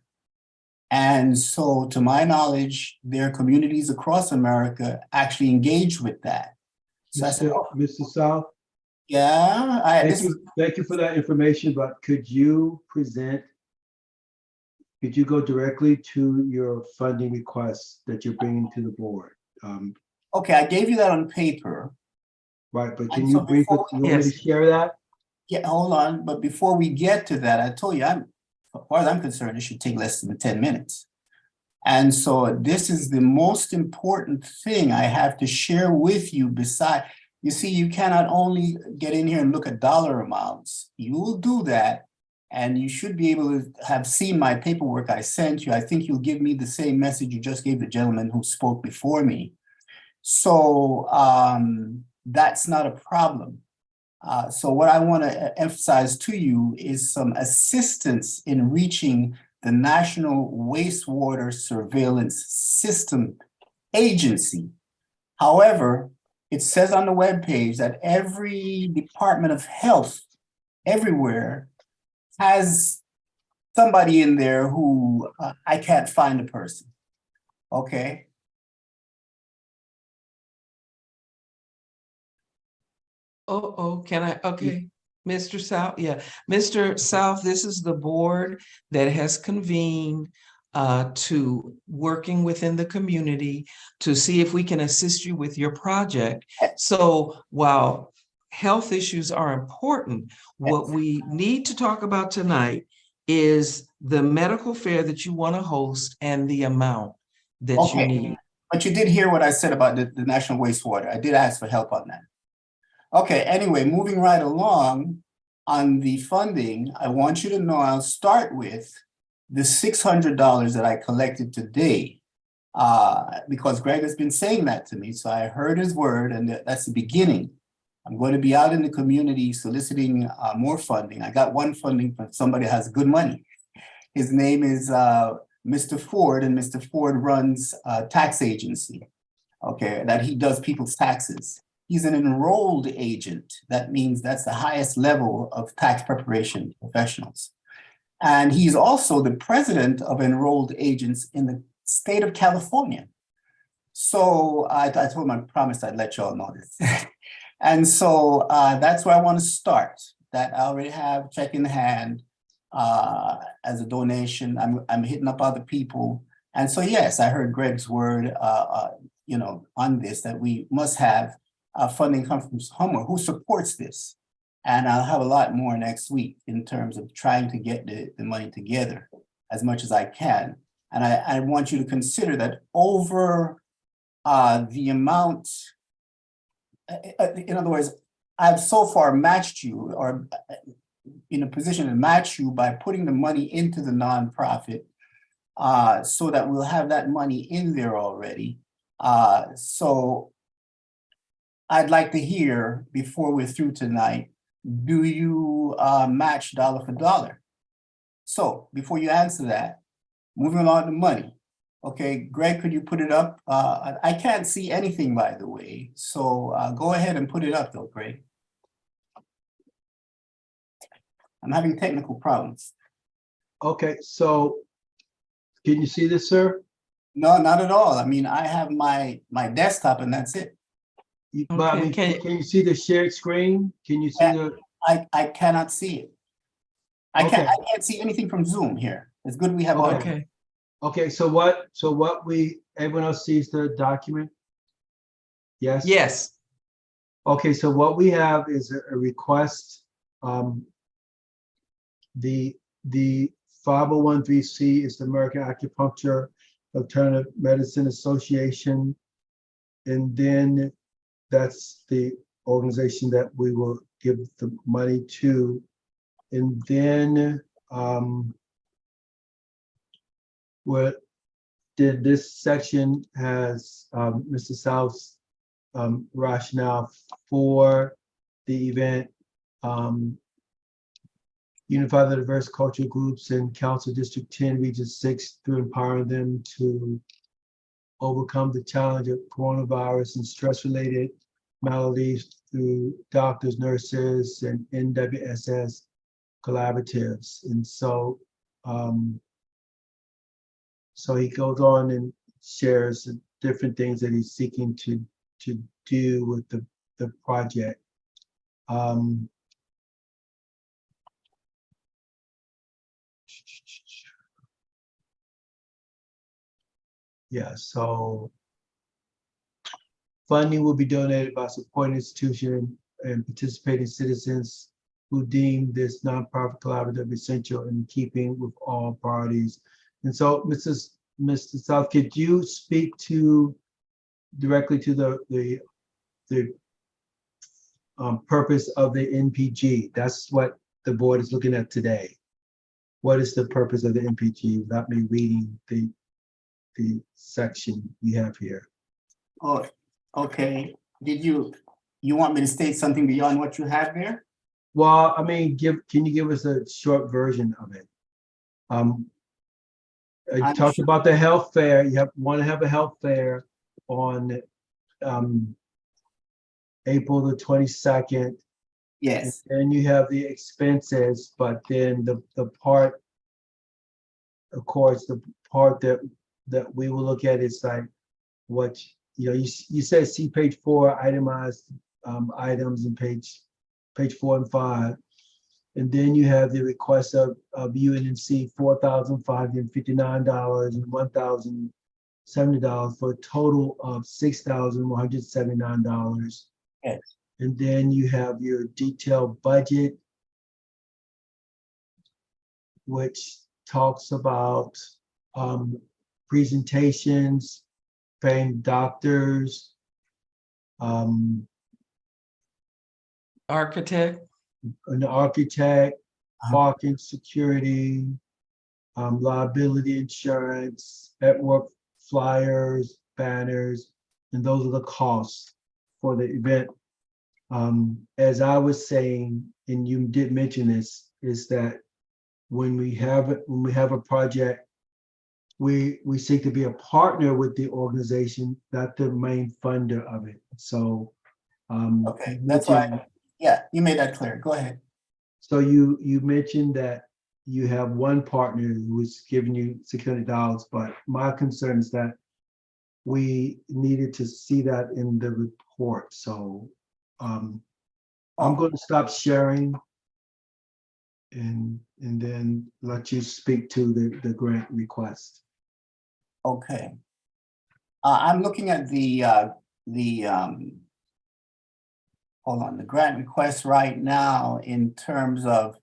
And so, to my knowledge, there are communities across America actually engaged with that. So I said, Mr. South, yeah, thank you for that information, but could you go directly to your funding requests that you're bringing to the board? Okay, I gave you that on paper. Right, but And can so you briefly, before- you want me to Yes. share that? Yeah, hold on. But before we get to that, I told you, as far as I'm concerned, it should take less than 10 minutes. And so this is the most important thing I have to share with you. You see, you cannot only get in here and look at dollar amounts. You will do that, and you should be able to have seen my paperwork I sent you. I think you'll give me the same message you just gave the gentleman who spoke before me. So that's not a problem. So what I want to emphasize to you is some assistance in reaching the National Wastewater Surveillance System Agency. However, it says on the webpage that every Department of Health everywhere has somebody in there who I can't find a person. Okay. Can I? Okay. Mr. South, yeah. Mr. South, this is the board that has convened to working within the community to see if we can assist you with your project. So while health issues are important, what we need to talk about tonight is the medical fair that you want to host and the amount that you need. But you did hear what I said about the National Wastewater. I did ask for help on that. Okay, anyway, moving right along on the funding, I want you to know I'll start with the $600 that I collected today, because Greg has been saying that to me. So I heard his word, and that's the beginning. I'm going to be out in the community soliciting more funding. I got one funding from somebody who has good money. His name is Mr. Ford, and Mr. Ford runs a tax agency, okay, that he does people's taxes. He's an enrolled agent. That means that's the highest level of tax preparation professionals. And he's also the president of enrolled agents in the state of California. So I told him I promised I'd let you all know this. And so that's where I want to start. That I already have check in hand as a donation. I'm hitting up other people. And so, yes, I heard Greg's word, on this, that we must have funding come from someone who supports this. And I'll have a lot more next week in terms of trying to get the money together as much as I can. And I want you to consider that over the amount, in other words, I've so far matched you, or in a position to match you by putting the money into the nonprofit so that we'll have that money in there already. So I'd like to hear, before we're through tonight, do you match dollar for dollar? So before you answer that, moving along to money. Okay, Greg, could you put it up? I can't see anything, by the way. So go ahead and put it up though, Greg. I'm having technical problems. Okay, so can you see this, sir? No, not at all. I mean, I have my desktop and that's it. But I Okay, mean, can- can you see the shared screen? Can you see Yeah. the, I cannot see it. I Okay. can't see anything from Zoom here. It's good we have audio. Okay, okay, so what everyone else sees the document? Yes? yes, Okay, so what we have is a request. The 501(c) is the American Acupuncture Alternative Medicine Association. And then that's the organization that we will give the money to. And then what did this section has Mr. South's rationale for the event. Unify the diverse cultural groups in Council District 10, Region 6 through empowering them to overcome the challenge of coronavirus and stress-related maladies through doctors, nurses, and NWSS collaboratives. And so, so he goes on and shares different things that he's seeking to do with the project. Yeah, so funding will be donated by supporting institution and participating citizens who deem this nonprofit collaborative essential in keeping with all parties. And so, Mr. South, could you speak directly to the purpose of the NPG? That's what the board is looking at today. What is the purpose of the NPG without me reading the section you have here? Oh, okay. Did you want me to state something beyond what you have there? Well, I mean, can you give us a short version of it? I I'm talked sure- about the health fair. You want to have a health fair on April the 22nd. Yes, And you have the expenses, but then the part, of course, the part that we will look at is like what, you said see page 4, itemized items, and page 4 and 5. And then you have the request of UNNC $4,559 and $1,070 for a total of $6,179. Yes. And then you have your detailed budget, which talks about presentations, paying doctors, architect, an architect, Uh-huh. parking, security, liability insurance, at work flyers, banners, and those are the costs for the event. As I was saying, and you did mention this, is that when we have a project, we seek to be a partner with the organization, not the main funder of it. So, okay, that's why, yeah, you made that clear. Go ahead. So you mentioned that you have one partner who's giving you $600, but my concern is that we needed to see that in the report. So I'm going to stop sharing and then let you speak to the grant request. Okay. I'm looking at the hold on, the grant request right now in terms of,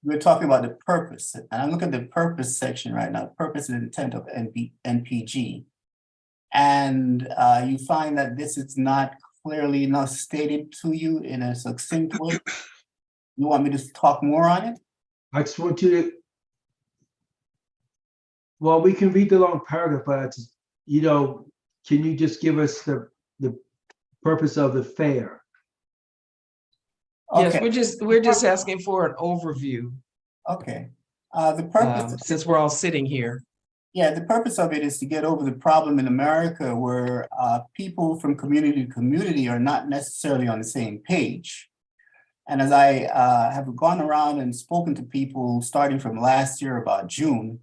we're talking about the purpose. And I'm looking at the purpose section right now, purpose and intent of NPG. And you find that this is not clearly enough stated to you in a succinct way. You want me to talk more on it? I just want you to, well, we can read the long paragraph, but I just, can you just give us the purpose of the fair? yes, Okay, we're just asking for an overview, okay. The purpose, since we're all sitting here. yeah, the purpose of it is to get over the problem in America where people from community to community are not necessarily on the same page. And as I have gone around and spoken to people starting from last year about June,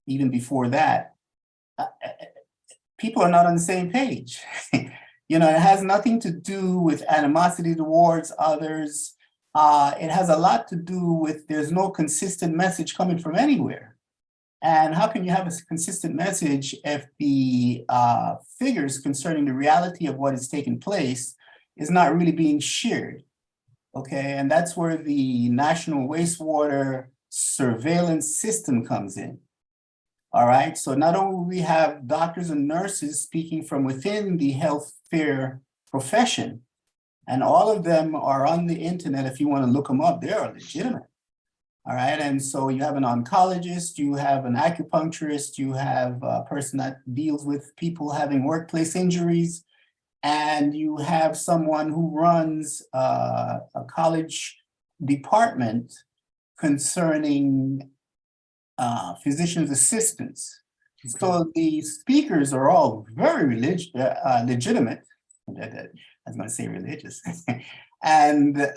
even before that, people are not on the same page. You know, it has nothing to do with animosity towards others. It has a lot to do with there's no consistent message coming from anywhere. And how can you have a consistent message if the figures concerning the reality of what is taking place is not really being shared? Okay, and that's where the National Wastewater Surveillance System comes in. All right, so not only we have doctors and nurses speaking from within the healthcare profession, and all of them are on the internet. If you want to look them up, they are legitimate. All right, and so you have an oncologist, you have an acupuncturist, you have a person that deals with people having workplace injuries, and you have someone who runs a college department concerning physician's assistants. So the speakers are all very legitimate. I was going to say religious. And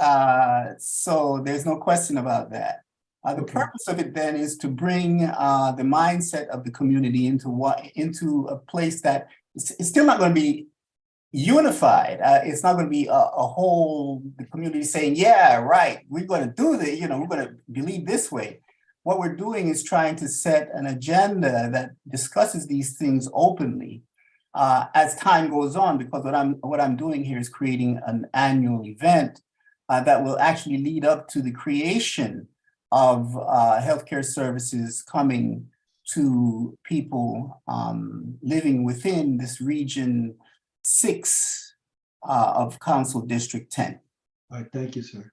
so there's no question about that. The purpose of it then is to bring the mindset of the community into a place that it's still not going to be unified. It's not going to be a whole the community saying, yeah, right, we're going to do this, you know, we're going to believe this way. What we're doing is trying to set an agenda that discusses these things openly as time goes on, because what I'm doing here is creating an annual event that will actually lead up to the creation of healthcare services coming to people living within this region 6 of Council District 10. All right, thank you, sir.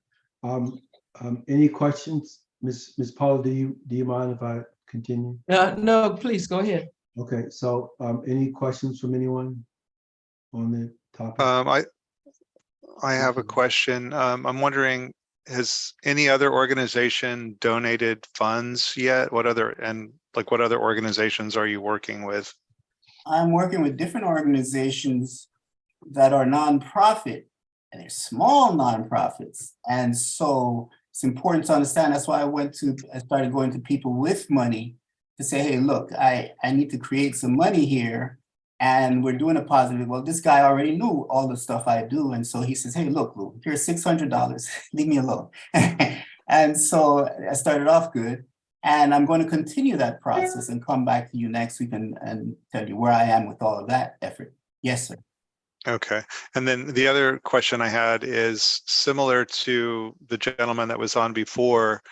Any questions? Ms. Paula, do you mind if I continue? No, please go ahead. Okay, so any questions from anyone on the topic? I have a question. I'm wondering, has any other organization donated funds yet? What other organizations are you working with? I'm working with different organizations that are nonprofit, and they're small nonprofits. And so it's important to understand. That's why I started going to people with money to say, hey, look, I need to create some money here, and we're doing a positive. Well, this guy already knew all the stuff I do. And so he says, hey, look, Lou, here's $600, leave me alone. And so I started off good. And I'm going to continue that process and come back to you next week and tell you where I am with all of that effort. Yes, sir. Okay. And then the other question I had is similar to the gentleman that was on before.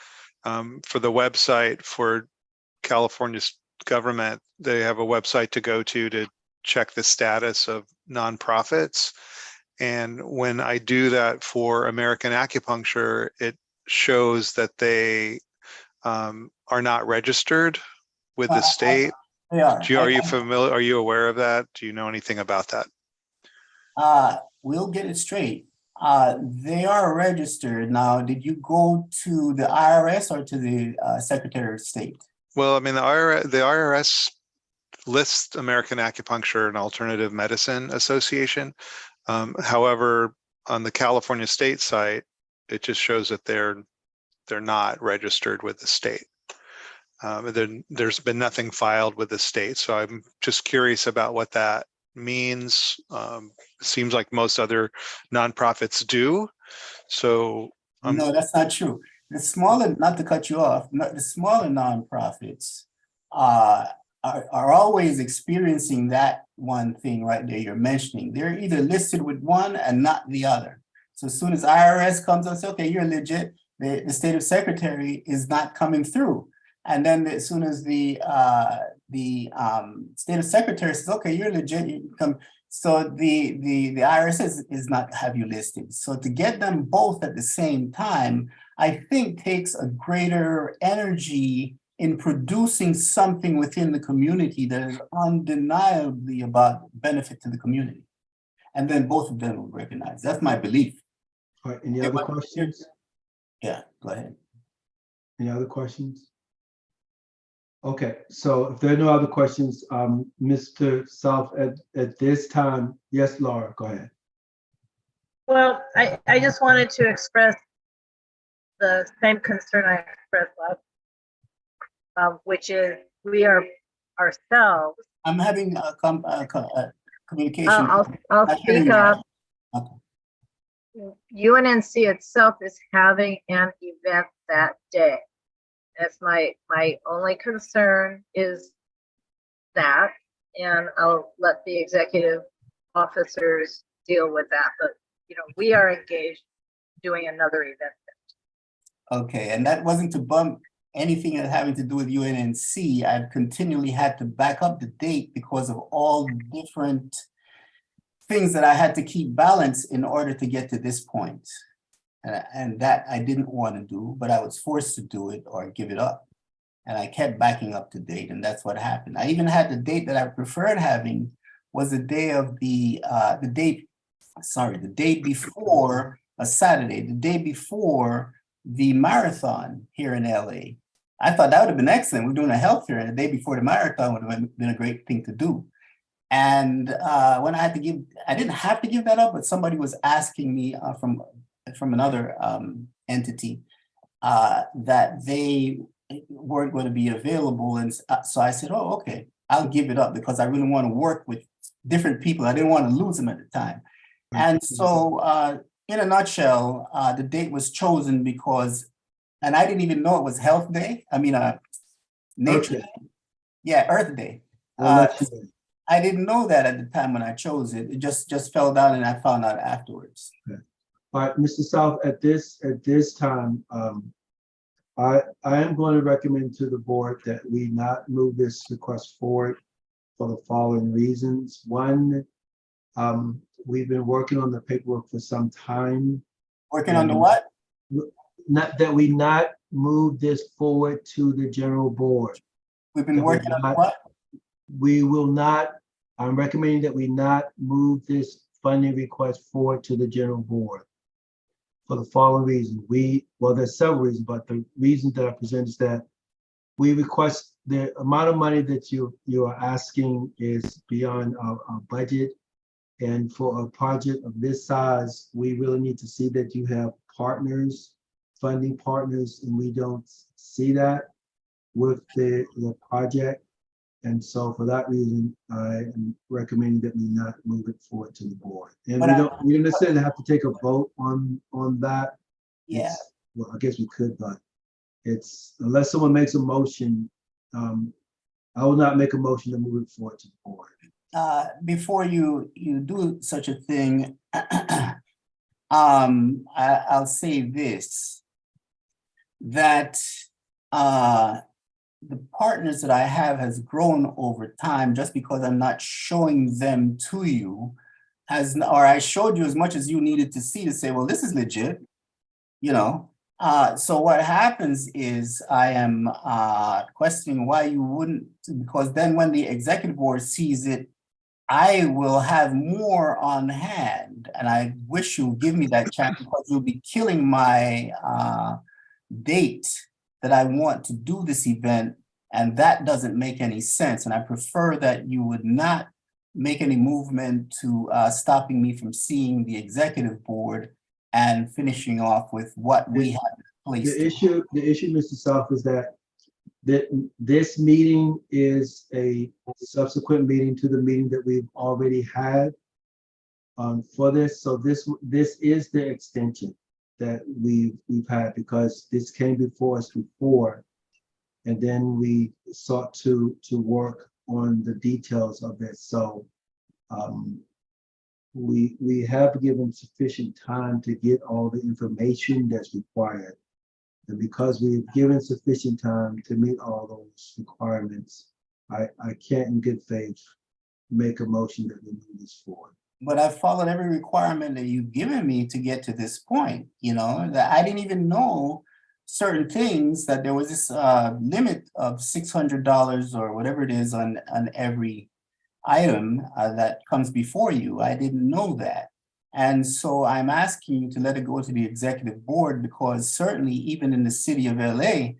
For the website for California's government, they have a website to go to check the status of nonprofits. And when I do that for American Acupuncture, it shows that they are not registered with the state. They are. Are you familiar? Are you aware of that? Do you know anything about that? We'll get it straight. They are registered. Now, did you go to the IRS or to the Secretary of State? Well, I mean, the IRS lists American Acupuncture and Alternative Medicine Association. However, on the California state site, it just shows that they're not registered with the state. There's been nothing filed with the state. So I'm just curious about what that means. It seems like most other nonprofits do. So no, that's not true. The smaller, not to cut you off, the smaller nonprofits are always experiencing that one thing right there you're mentioning. They're either listed with one and not the other. So as soon as IRS comes and says, okay, you're legit, the state of secretary is not coming through. And then as soon as the state of secretary says, okay, you're legit, you can come. So the IRS is not have you listed. So to get them both at the same time, I think takes a greater energy in producing something within the community that is undeniably about benefit to the community. And then both of them will recognize. That's my belief. All right, any other questions? Yeah, go ahead. Any other questions? Okay, so if there are no other questions, Mr. South, at this time, yes, Laura, go ahead. Well, I just wanted to express the same concern I expressed last, which is we are ourselves I'm having a communication. I'll Not hearing speak you. up. Okay. UNNC itself is having an event that day. That's my only concern is that, and I'll let the executive officers deal with that. But, you know, we are engaged doing another event. Okay, and that wasn't to bump anything that having to do with UNNC. I've continually had to back up the date because of all different things that I had to keep balance in order to get to this point. And that I didn't want to do, but I was forced to do it or give it up. And I kept backing up the date, and that's what happened. I even had the date that I preferred having was the day of the day before a Saturday, the day before the marathon here in LA. I thought that would have been excellent. We're doing a health fair, and the day before the marathon would have been a great thing to do. And when I had to give, I didn't have to give that up, but somebody was asking me from another entity that they weren't going to be available. And so I said, oh, okay, I'll give it up because I really want to work with different people. I didn't want to lose them at the time. And so in a nutshell, the date was chosen because, and I didn't even know it was Health Day. I mean, Nature Day. Yeah, Earth Day. I didn't know that at the time when I chose it. It just fell down, and I found out afterwards. Okay. All right, Mr. South, at this time, I am going to recommend to the board that we not move this request forward for the following reasons. One, we've been working on the paperwork for some time. Working on the what? Not that we not move this forward to the general board. We've been working on what? We will not, I'm recommending that we not move this funding request forward to the general board for the following reason. Well, there's several reasons, but the reason that I present is that we request the amount of money that you are asking is beyond our budget. And for a project of this size, we really need to see that you have partners, funding partners, and we don't see that with the project. And so for that reason, I am recommending that we not move it forward to the board. And we don't necessarily have to take a vote on that. Yeah. Well, I guess we could, but it's, unless someone makes a motion, I will not make a motion to move it forward to the board. Before you do such a thing, I'll say this, that the partners that I have has grown over time just because I'm not showing them to you or I showed you as much as you needed to see to say, well, this is legit, you know. So what happens is I am questioning why you wouldn't, because then when the executive board sees it, I will have more on hand, and I wish you would give me that chance because you'll be killing my date that I want to do this event, and that doesn't make any sense. And I prefer that you would not make any movement to stopping me from seeing the executive board and finishing off with what we have placed. The issue, Mr. South, is that this meeting is a subsequent meeting to the meeting that we've already had for this. So this is the extension that we've had, because this came before us before, and then we sought to work on the details of it. So we have given sufficient time to get all the information that's required. And because we've given sufficient time to meet all those requirements, I can't in good faith make a motion that we move this forward. But I've followed every requirement that you've given me to get to this point, you know, that I didn't even know certain things, that there was this limit of $600 or whatever it is on every item that comes before you. I didn't know that. And so I'm asking you to let it go to the executive board, because certainly even in the city of LA,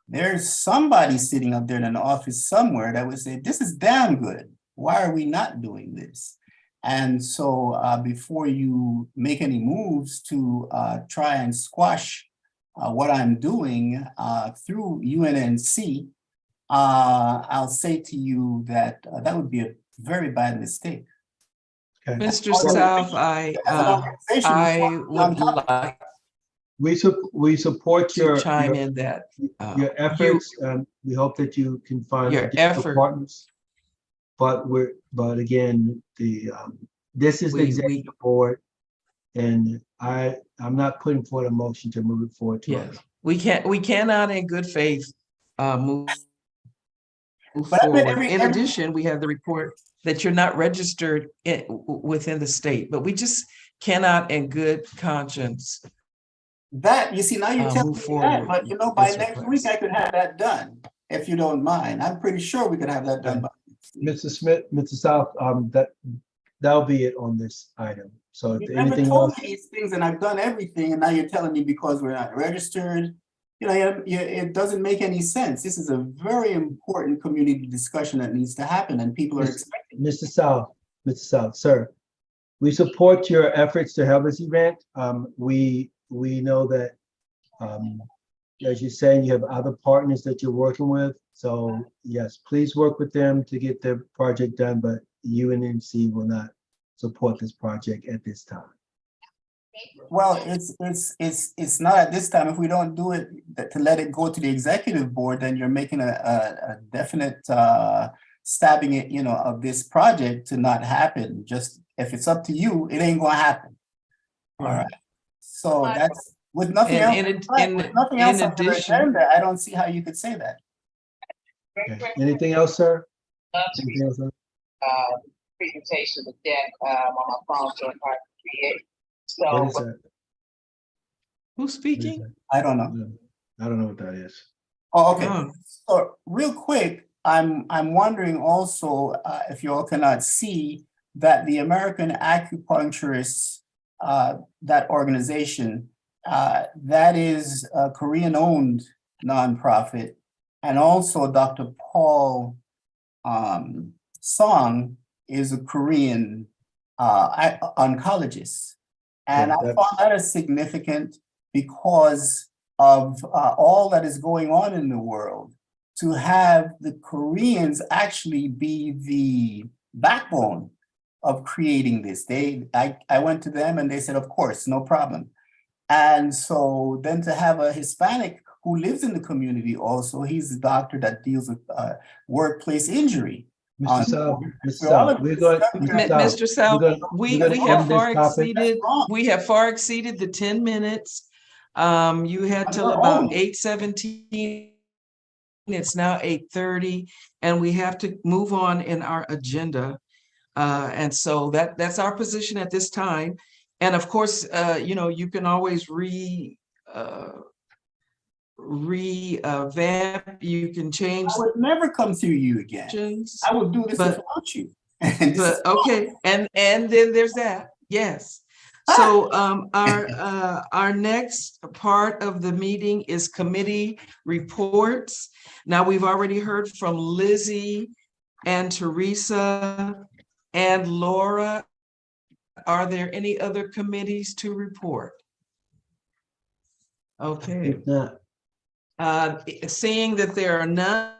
there's somebody sitting up there in an office somewhere that would say, this is damn good. Why are we not doing this? And so before you make any moves to try and squash what I'm doing through UNNC, I'll say to you that that would be a very bad mistake. Okay. Mr. South, I would like We support to chime in that. your efforts. We hope that you can find Your additional effort. partners. But again, this is the executive board, and I'm not putting forward a motion to move it forward to Yes, we cannot in good faith move But I bet forward. In addition, we have the report that you're not registered within the state, but we just cannot in good conscience that, you see, now you're telling move me that, forward. but you know, by this next request. week I could have that done, if you don't mind. I'm pretty sure we could have that done. by next week. Mr. Smith, Mr. South, that'll be it on this item. So if You never anything told else, me these things and I've done everything, and now you're telling me because we're not registered. You know, it doesn't make any sense. This is a very important community discussion that needs to happen, and people are expecting. Mr. South, sir, we support your efforts to have this event. We know that, as you're saying, you have other partners that you're working with. So yes, please work with them to get the project done, but UNNC will not support this project at this time. Well, it's not at this time. If we don't do it, to let it go to the executive board, then you're making a definite stabbing it, you know, of this project to not happen. Just if it's up to you, it ain't gonna happen. All right. So that's with nothing else. With nothing else on the agenda, I don't see how you could say that. Okay. Anything else, sir? Anything else, sir? Presentation of deck on my phone, so it's hard to see it. What is So that? Who's What is speaking? that? I don't know. I don't know what that is. Oh, okay. Oh. So real quick, I'm wondering also if you all cannot see that the American Acupuncturists, that organization, that is a Korean-owned nonprofit, and also Dr. Paul Song is a Korean oncologist. And I found that as significant because of all that is going on in the world, to have the Koreans actually be the backbone of creating this. I went to them and they said, of course, no problem. And so then to have a Hispanic who lives in the community also, he's the doctor that deals with workplace injury. Mr. South, Mr. South, we have far exceeded the 10 minutes. You had till about 8:17. It's now 8:30, and we have to move on in our agenda. And so that's our position at this time. And of course, you know, you can always revamp, you can change. I would never come through you again. I would do this without you. But okay, and then there's that, yes. So our next part of the meeting is committee reports. Now, we've already heard from Lizzie and Teresa and Laura. Are there any other committees to report? Okay. Seeing that there are none,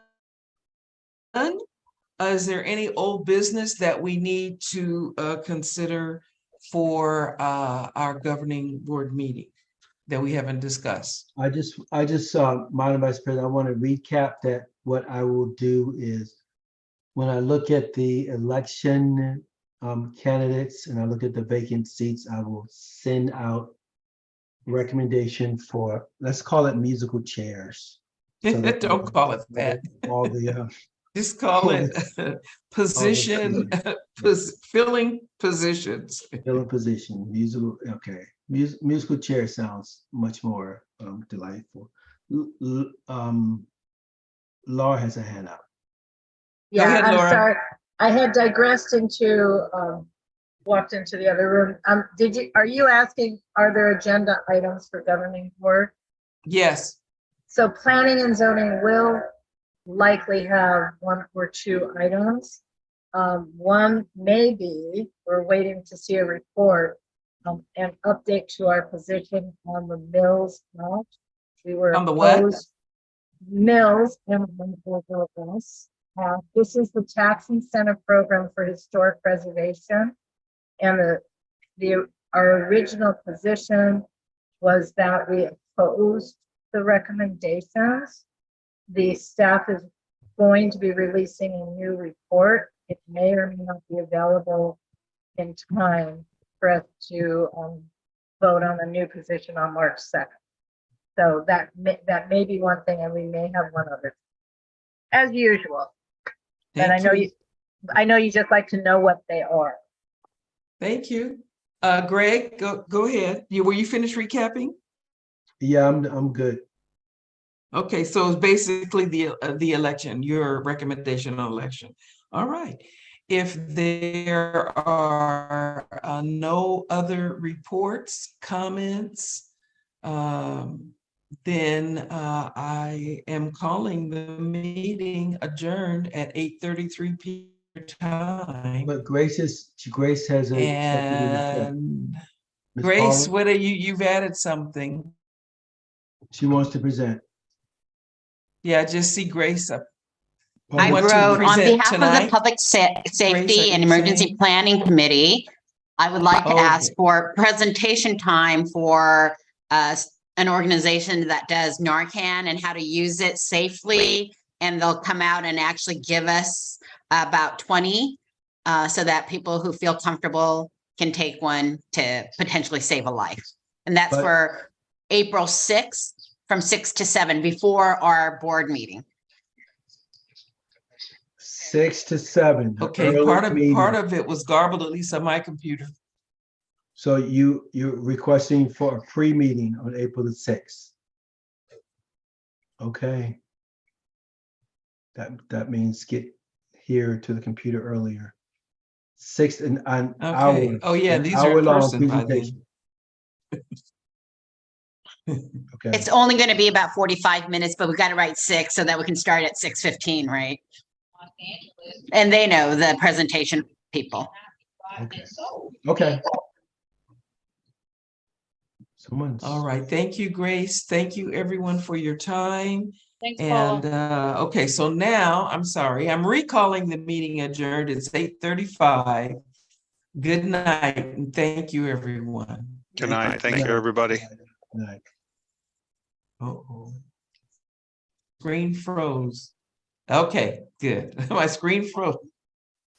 is there any old business that we need to consider for our governing board meeting that we haven't discussed? I just, Madam Vice President, I want to recap that what I will do is when I look at the election candidates and I look at the vacant seats, I will send out recommendation for, let's call it musical chairs. So Don't call it that. All the just call it position, filling positions. Filling position, musical, okay. Musical chair sounds much more delightful. Laura has a hand up. Yeah, Go ahead, I'm Laura. sorry. I had digressed into, walked into the other room. Are you asking, are there agenda items for governing board? Yes. So planning and zoning will likely have 1 or 2 items. One may be, we're waiting to see a report, an update to our position on the mills. We were On the what? opposed Mills and this is the tax incentive program for historic preservation. And our original position was that we opposed the recommendations. The staff is going to be releasing a new report. It may or may not be available in time for us to vote on the new position on March 2nd. So that may be one thing, and we may have one other, as usual. But I know you just like to know what they are. Thank you. Greg, go ahead. Were you finished recapping? Yeah, I'm good. Okay, so it's basically the election, your recommendation on election. All right. If there are no other reports, comments, then I am calling the meeting adjourned at 8:33 p.m. time. But Grace has a. And Ms. Grace, Paula, what are you've added something. she wants to present. Yeah, I just see Grace up. I want to wrote, on present behalf of tonight? the Public Grace, Safety are and you Emergency saying? Planning Committee, I would like to ask Okay. for presentation time for an organization that does Narcan and how to use it safely. And they'll come out and actually give us about 20 so that people who feel comfortable can take one to potentially save a life. And that's But- for April 6th from 6 to 7 before our board meeting. 6 to 7. the Okay, early part meeting. of it was garbled, at least on my computer. So you're requesting for a pre-meeting on April the 6th. Okay. That means get here to the computer earlier. 6 and an hour. Okay. Oh yeah, an these are in hour-long person by then. presentation. Okay. It's only going to be about 45 minutes, but we got to write 6 so that we can start at 6:15, right? And they know, the presentation people. Okay. Okay. Someone's. All right, thank you, Grace. Thank you, everyone, for your time. Thanks, Paula. And okay, so now, I'm sorry, I'm recalling the meeting adjourned. It's 8:35. Good night, and thank you, everyone. Good night. Thank you, everybody. Good night. Uh-oh. Screen froze. Okay, good. My screen froze.